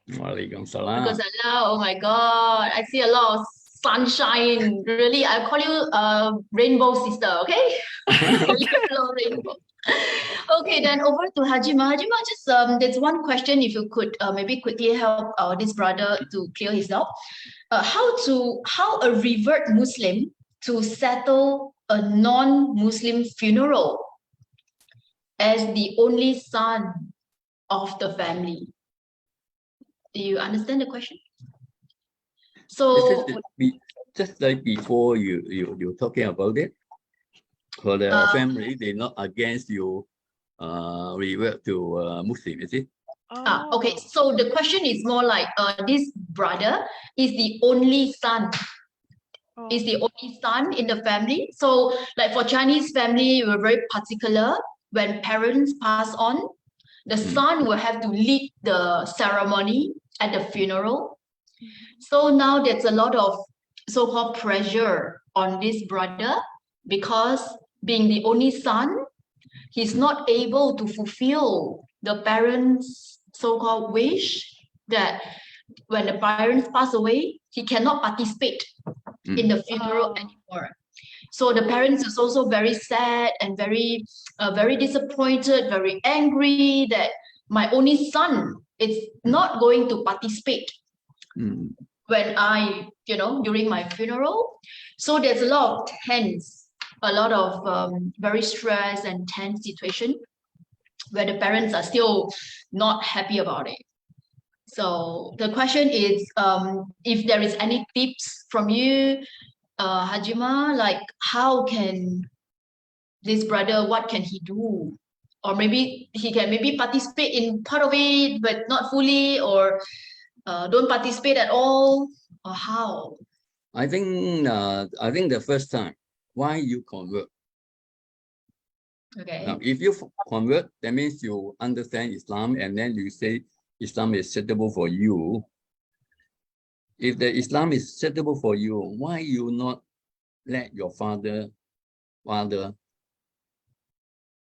Walaikum salam. Oh my God, I see a lot of sunshine. Really, I call you rainbow sister, okay? Hello, rainbow. Okay, then over to Hajima. Hajima, just there's one question. If you could maybe quickly help this brother to clear his doubt. How a revert Muslim to settle a non-Muslim funeral as the only son of the family? Do you understand the question? So just like before, you're talking about it. For the family, they're not against you revert to Muslim, is it? Okay, so the question is more like this brother is the only son. Is the only son in the family. So like for Chinese family, we're very particular. When parents pass on, the son will have to lead the ceremony at the funeral. So now there's a lot of so-called pressure on this brother because being the only son, he's not able to fulfill the parents' so-called wish that when the parents pass away, he cannot participate in the funeral anymore. So the parents is also very sad and very disappointed, very angry that my only son is not going to participate when I, during my funeral. So there's a lot of tense, a lot of very stressed and tense situation where the parents are still not happy about it. So the question is, if there is any tips from you, Hajima, like how can this brother, what can he do? Or maybe he can participate in part of it, but not fully, or don't participate at all, or how? I think the first time, why you convert? Okay. Now, if you convert, that means you understand Islam, and then you say Islam is suitable for you. If the Islam is suitable for you, why you not let your father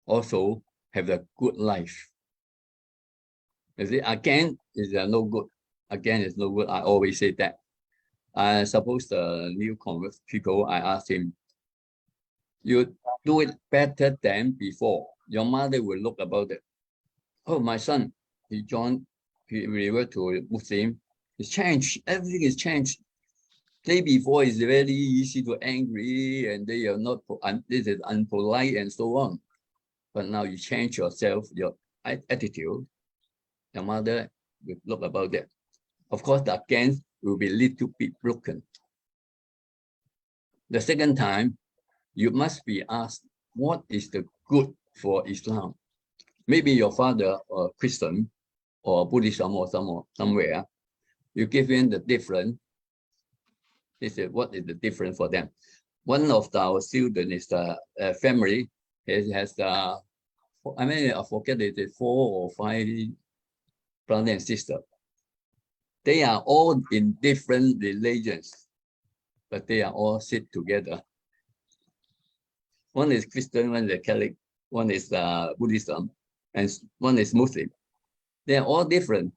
also have a good life? You see, again, is no good. Again, it's no good. I always say that. I suppose the new convert people, I asked him, you do it better than before. Your mother will look about it. Oh, my son, he revert to Muslim. It's changed. Everything is changed. Day before is very easy to angry, and they are not. This is unpolite and so on. But now you change yourself, your attitude. Your mother will look about that. Of course, the against will be little bit broken. The second time, you must be asked, what is the good for Islam? Maybe your father or Christian or Buddhism or somewhere, you give in the difference. This is what is the difference for them. One of our students is a family. It has I forget it is 4 or 5 brothers and sisters. They are all in different religions, but they are all sit together. One is Christian, one is Catholic, one is Buddhism, and one is Muslim. They are all different.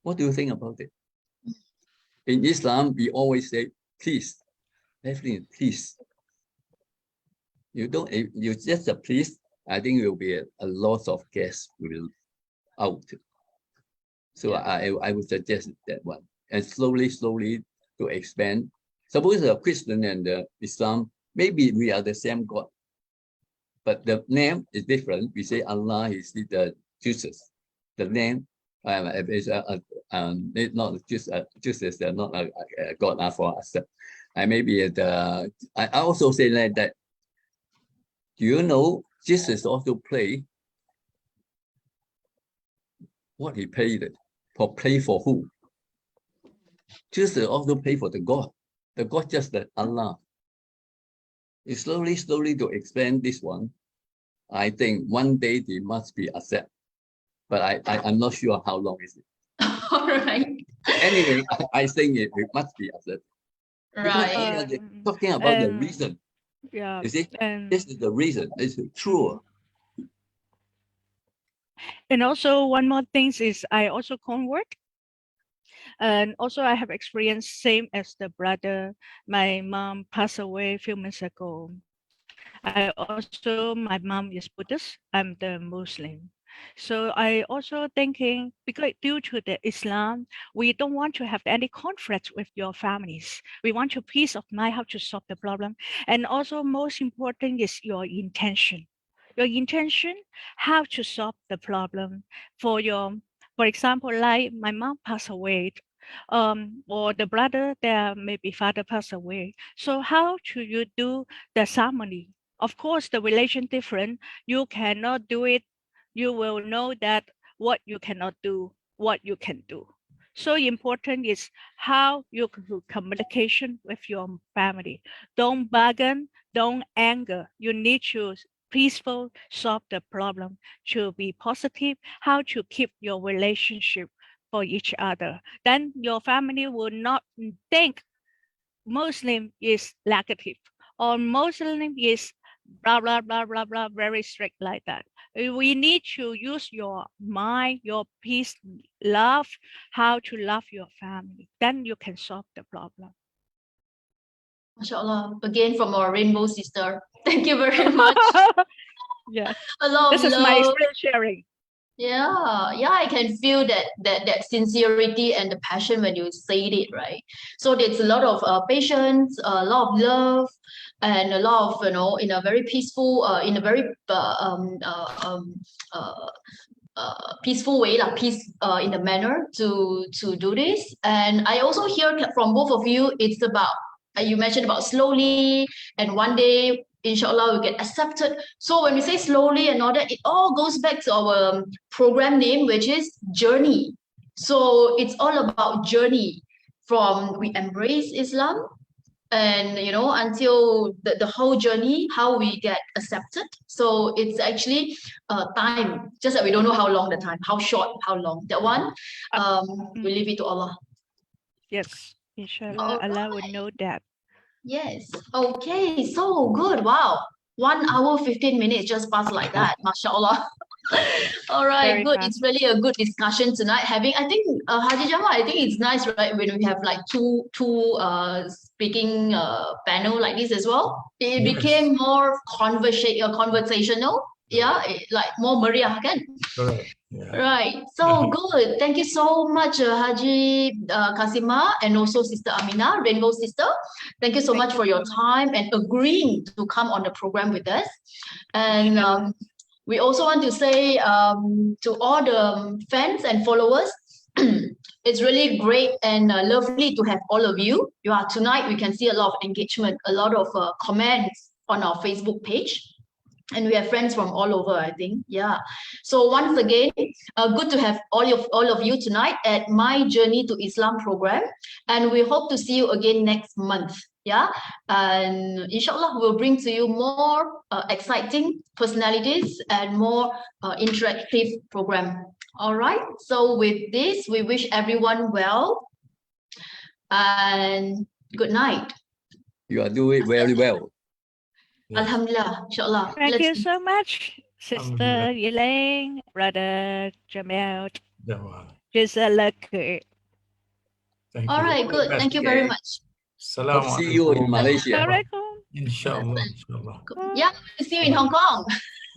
What do you think about it? In Islam, we always say, please, everything, please. You don't, if you just a please, I think it will be a lot of gas will out. So yeah. I would suggest that one. And slowly to expand. Suppose a Christian and Islam, maybe we are the same God, but the name is different. We say Allah is the Jesus. The name is not Jesus, not a God for us. Maybe I also say that. Do you know Jesus also played? What he played for? Play for who? Jesus also played for the God. The God just that Allah. It's slowly to expand this one. I think one day they must be accepted, but I'm not sure how long is it. All right. Anyway, I think it must be accepted. Right. Talking about the reason. Yeah. You see, this is the reason. This is true. And also one more thing is I also convert. And also I have experienced same as the brother. My mom passed away a few months ago. My mom is Buddhist. I'm the Muslim. So I also thinking, because due to the Islam, we don't want to have any conflict with your families. We want your peace of mind, how to solve the problem. And also most important is your intention. Your intention, how to solve the problem for example, like my mom passed away, or the brother, there maybe father passed away. So how should you do the ceremony? Of course, the relation different. You cannot do it. You will know that what you cannot do, what you can do. So important is how you communication with your family. Don't bargain, don't anger. You need to peaceful solve the problem, to be positive, how to keep your relationship for each other. Then your family will not think Muslim is negative or Muslim is blah, blah, blah, blah, blah, very strict like that. We need to use your mind, your peace, love, how to love your family. Then you can solve the problem. MashaAllah, again from our rainbow sister. Thank you very much. Yeah. A lot This of is love. my experience sharing. Yeah, I can feel that sincerity and the passion when you say it, right? So there's a lot of patience, a lot of love, and a lot of in a very peaceful, in a very peaceful way, like peace in the manner to do this. And I also hear from both of you, it's about you mentioned about slowly, and one day inshallah will get accepted. So when we say slowly and all that, it all goes back to our program name, which is journey. So it's all about journey from we embrace Islam and until the whole journey, how we get accepted. So it's actually time, just that we don't know how long the time, how short, how long. That one we leave it to Allah. Yes, inshallah, Allah will know that. Yes. Okay, so good. Wow, 1 hour 15 minutes just passed like that. MashaAllah. All right, Very good. fast. It's really a good discussion tonight. I think Haji Jamal, I think it's nice, right, when we have like two speaking panel like this as well. It Yes. became more conversational. Yeah, like more meriah, kan? Correct. Yeah. Right. So good. Thank you so much, Haji Kasima, and also Sister Aminah, Rainbow Sister. Thank you so Thank much you for your so much. time and agreeing to come on the program with us. And Inshallah. we also want to say to all the fans and followers, it's really great and lovely to have all of you. Tonight we can see a lot of engagement, a lot of comments on our Facebook page. And we have friends from all over, I think. Yeah. So once again, good to have all of you tonight at My Journey to Islam program. And we hope to see you again next month. Yeah. And inshallah, we'll bring to you more exciting personalities and more interactive program. All right. So with this, we wish everyone well and good night. You are doing very well. Yes. Alhamdulillah, inshallah. Thank you so much, Sister Alhamdulillah. Yelaine, Brother Jamel. Jamal. Jazakallah. Thank All you. right, good. Thank you very Okay. much. Hope to see you in Assalamualaikum. Malaysia. Assalamualaikum. Inshallah. Inshallah. Yeah, see you in Hong Kong.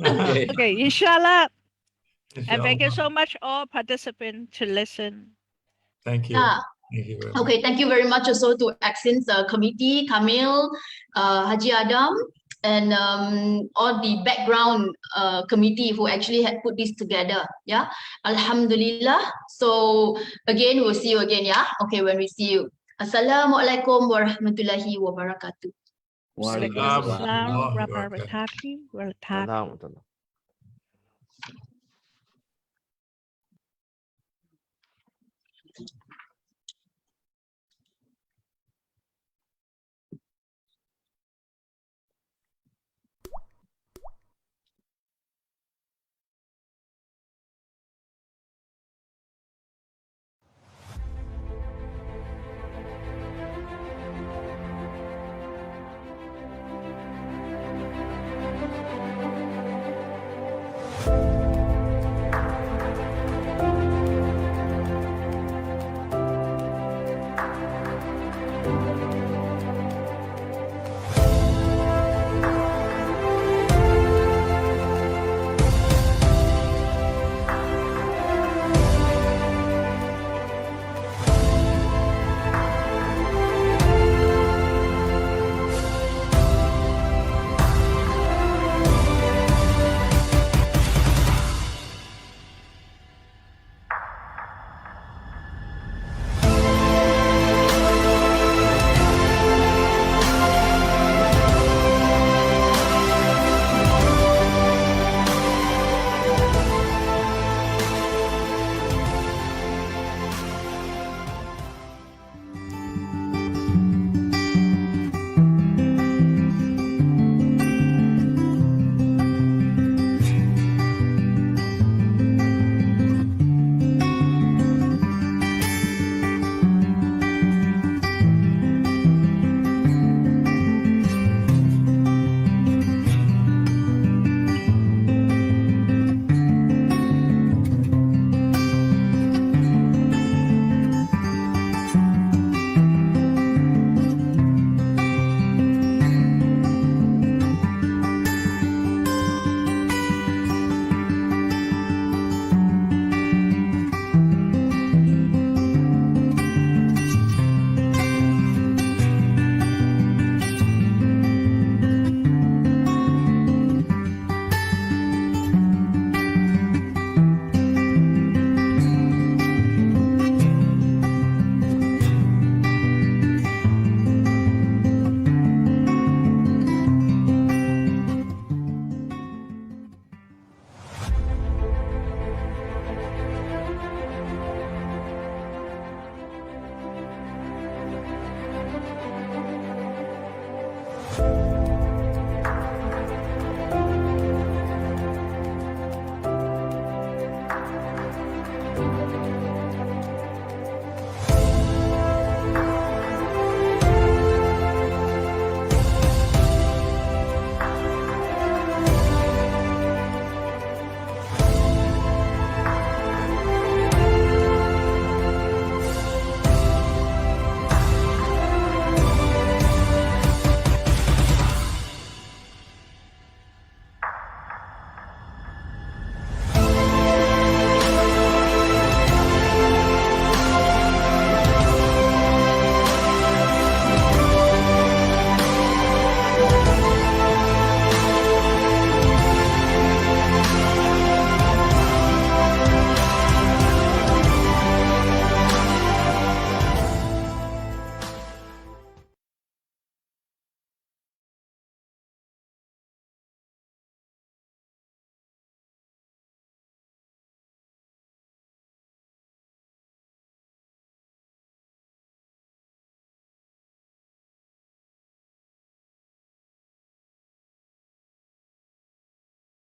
Okay. Okay, inshallah. And thank you Inshallah. so much, all participants, to listen. Thank you. Yeah. Thank you very much. Okay, thank you very much also to ACCIN's committee, Kamil, Haji Adam, and all the background committee who actually had put this together. Yeah, Alhamdulillah. So again, we'll see you again. Yeah, okay, when we see you. Assalamualaikum warahmatullahi wabarakatuh. Waalaikumsalam. Waalaikumsalam Warahmatullahi warahmatullahi wabarakatuh. Salam.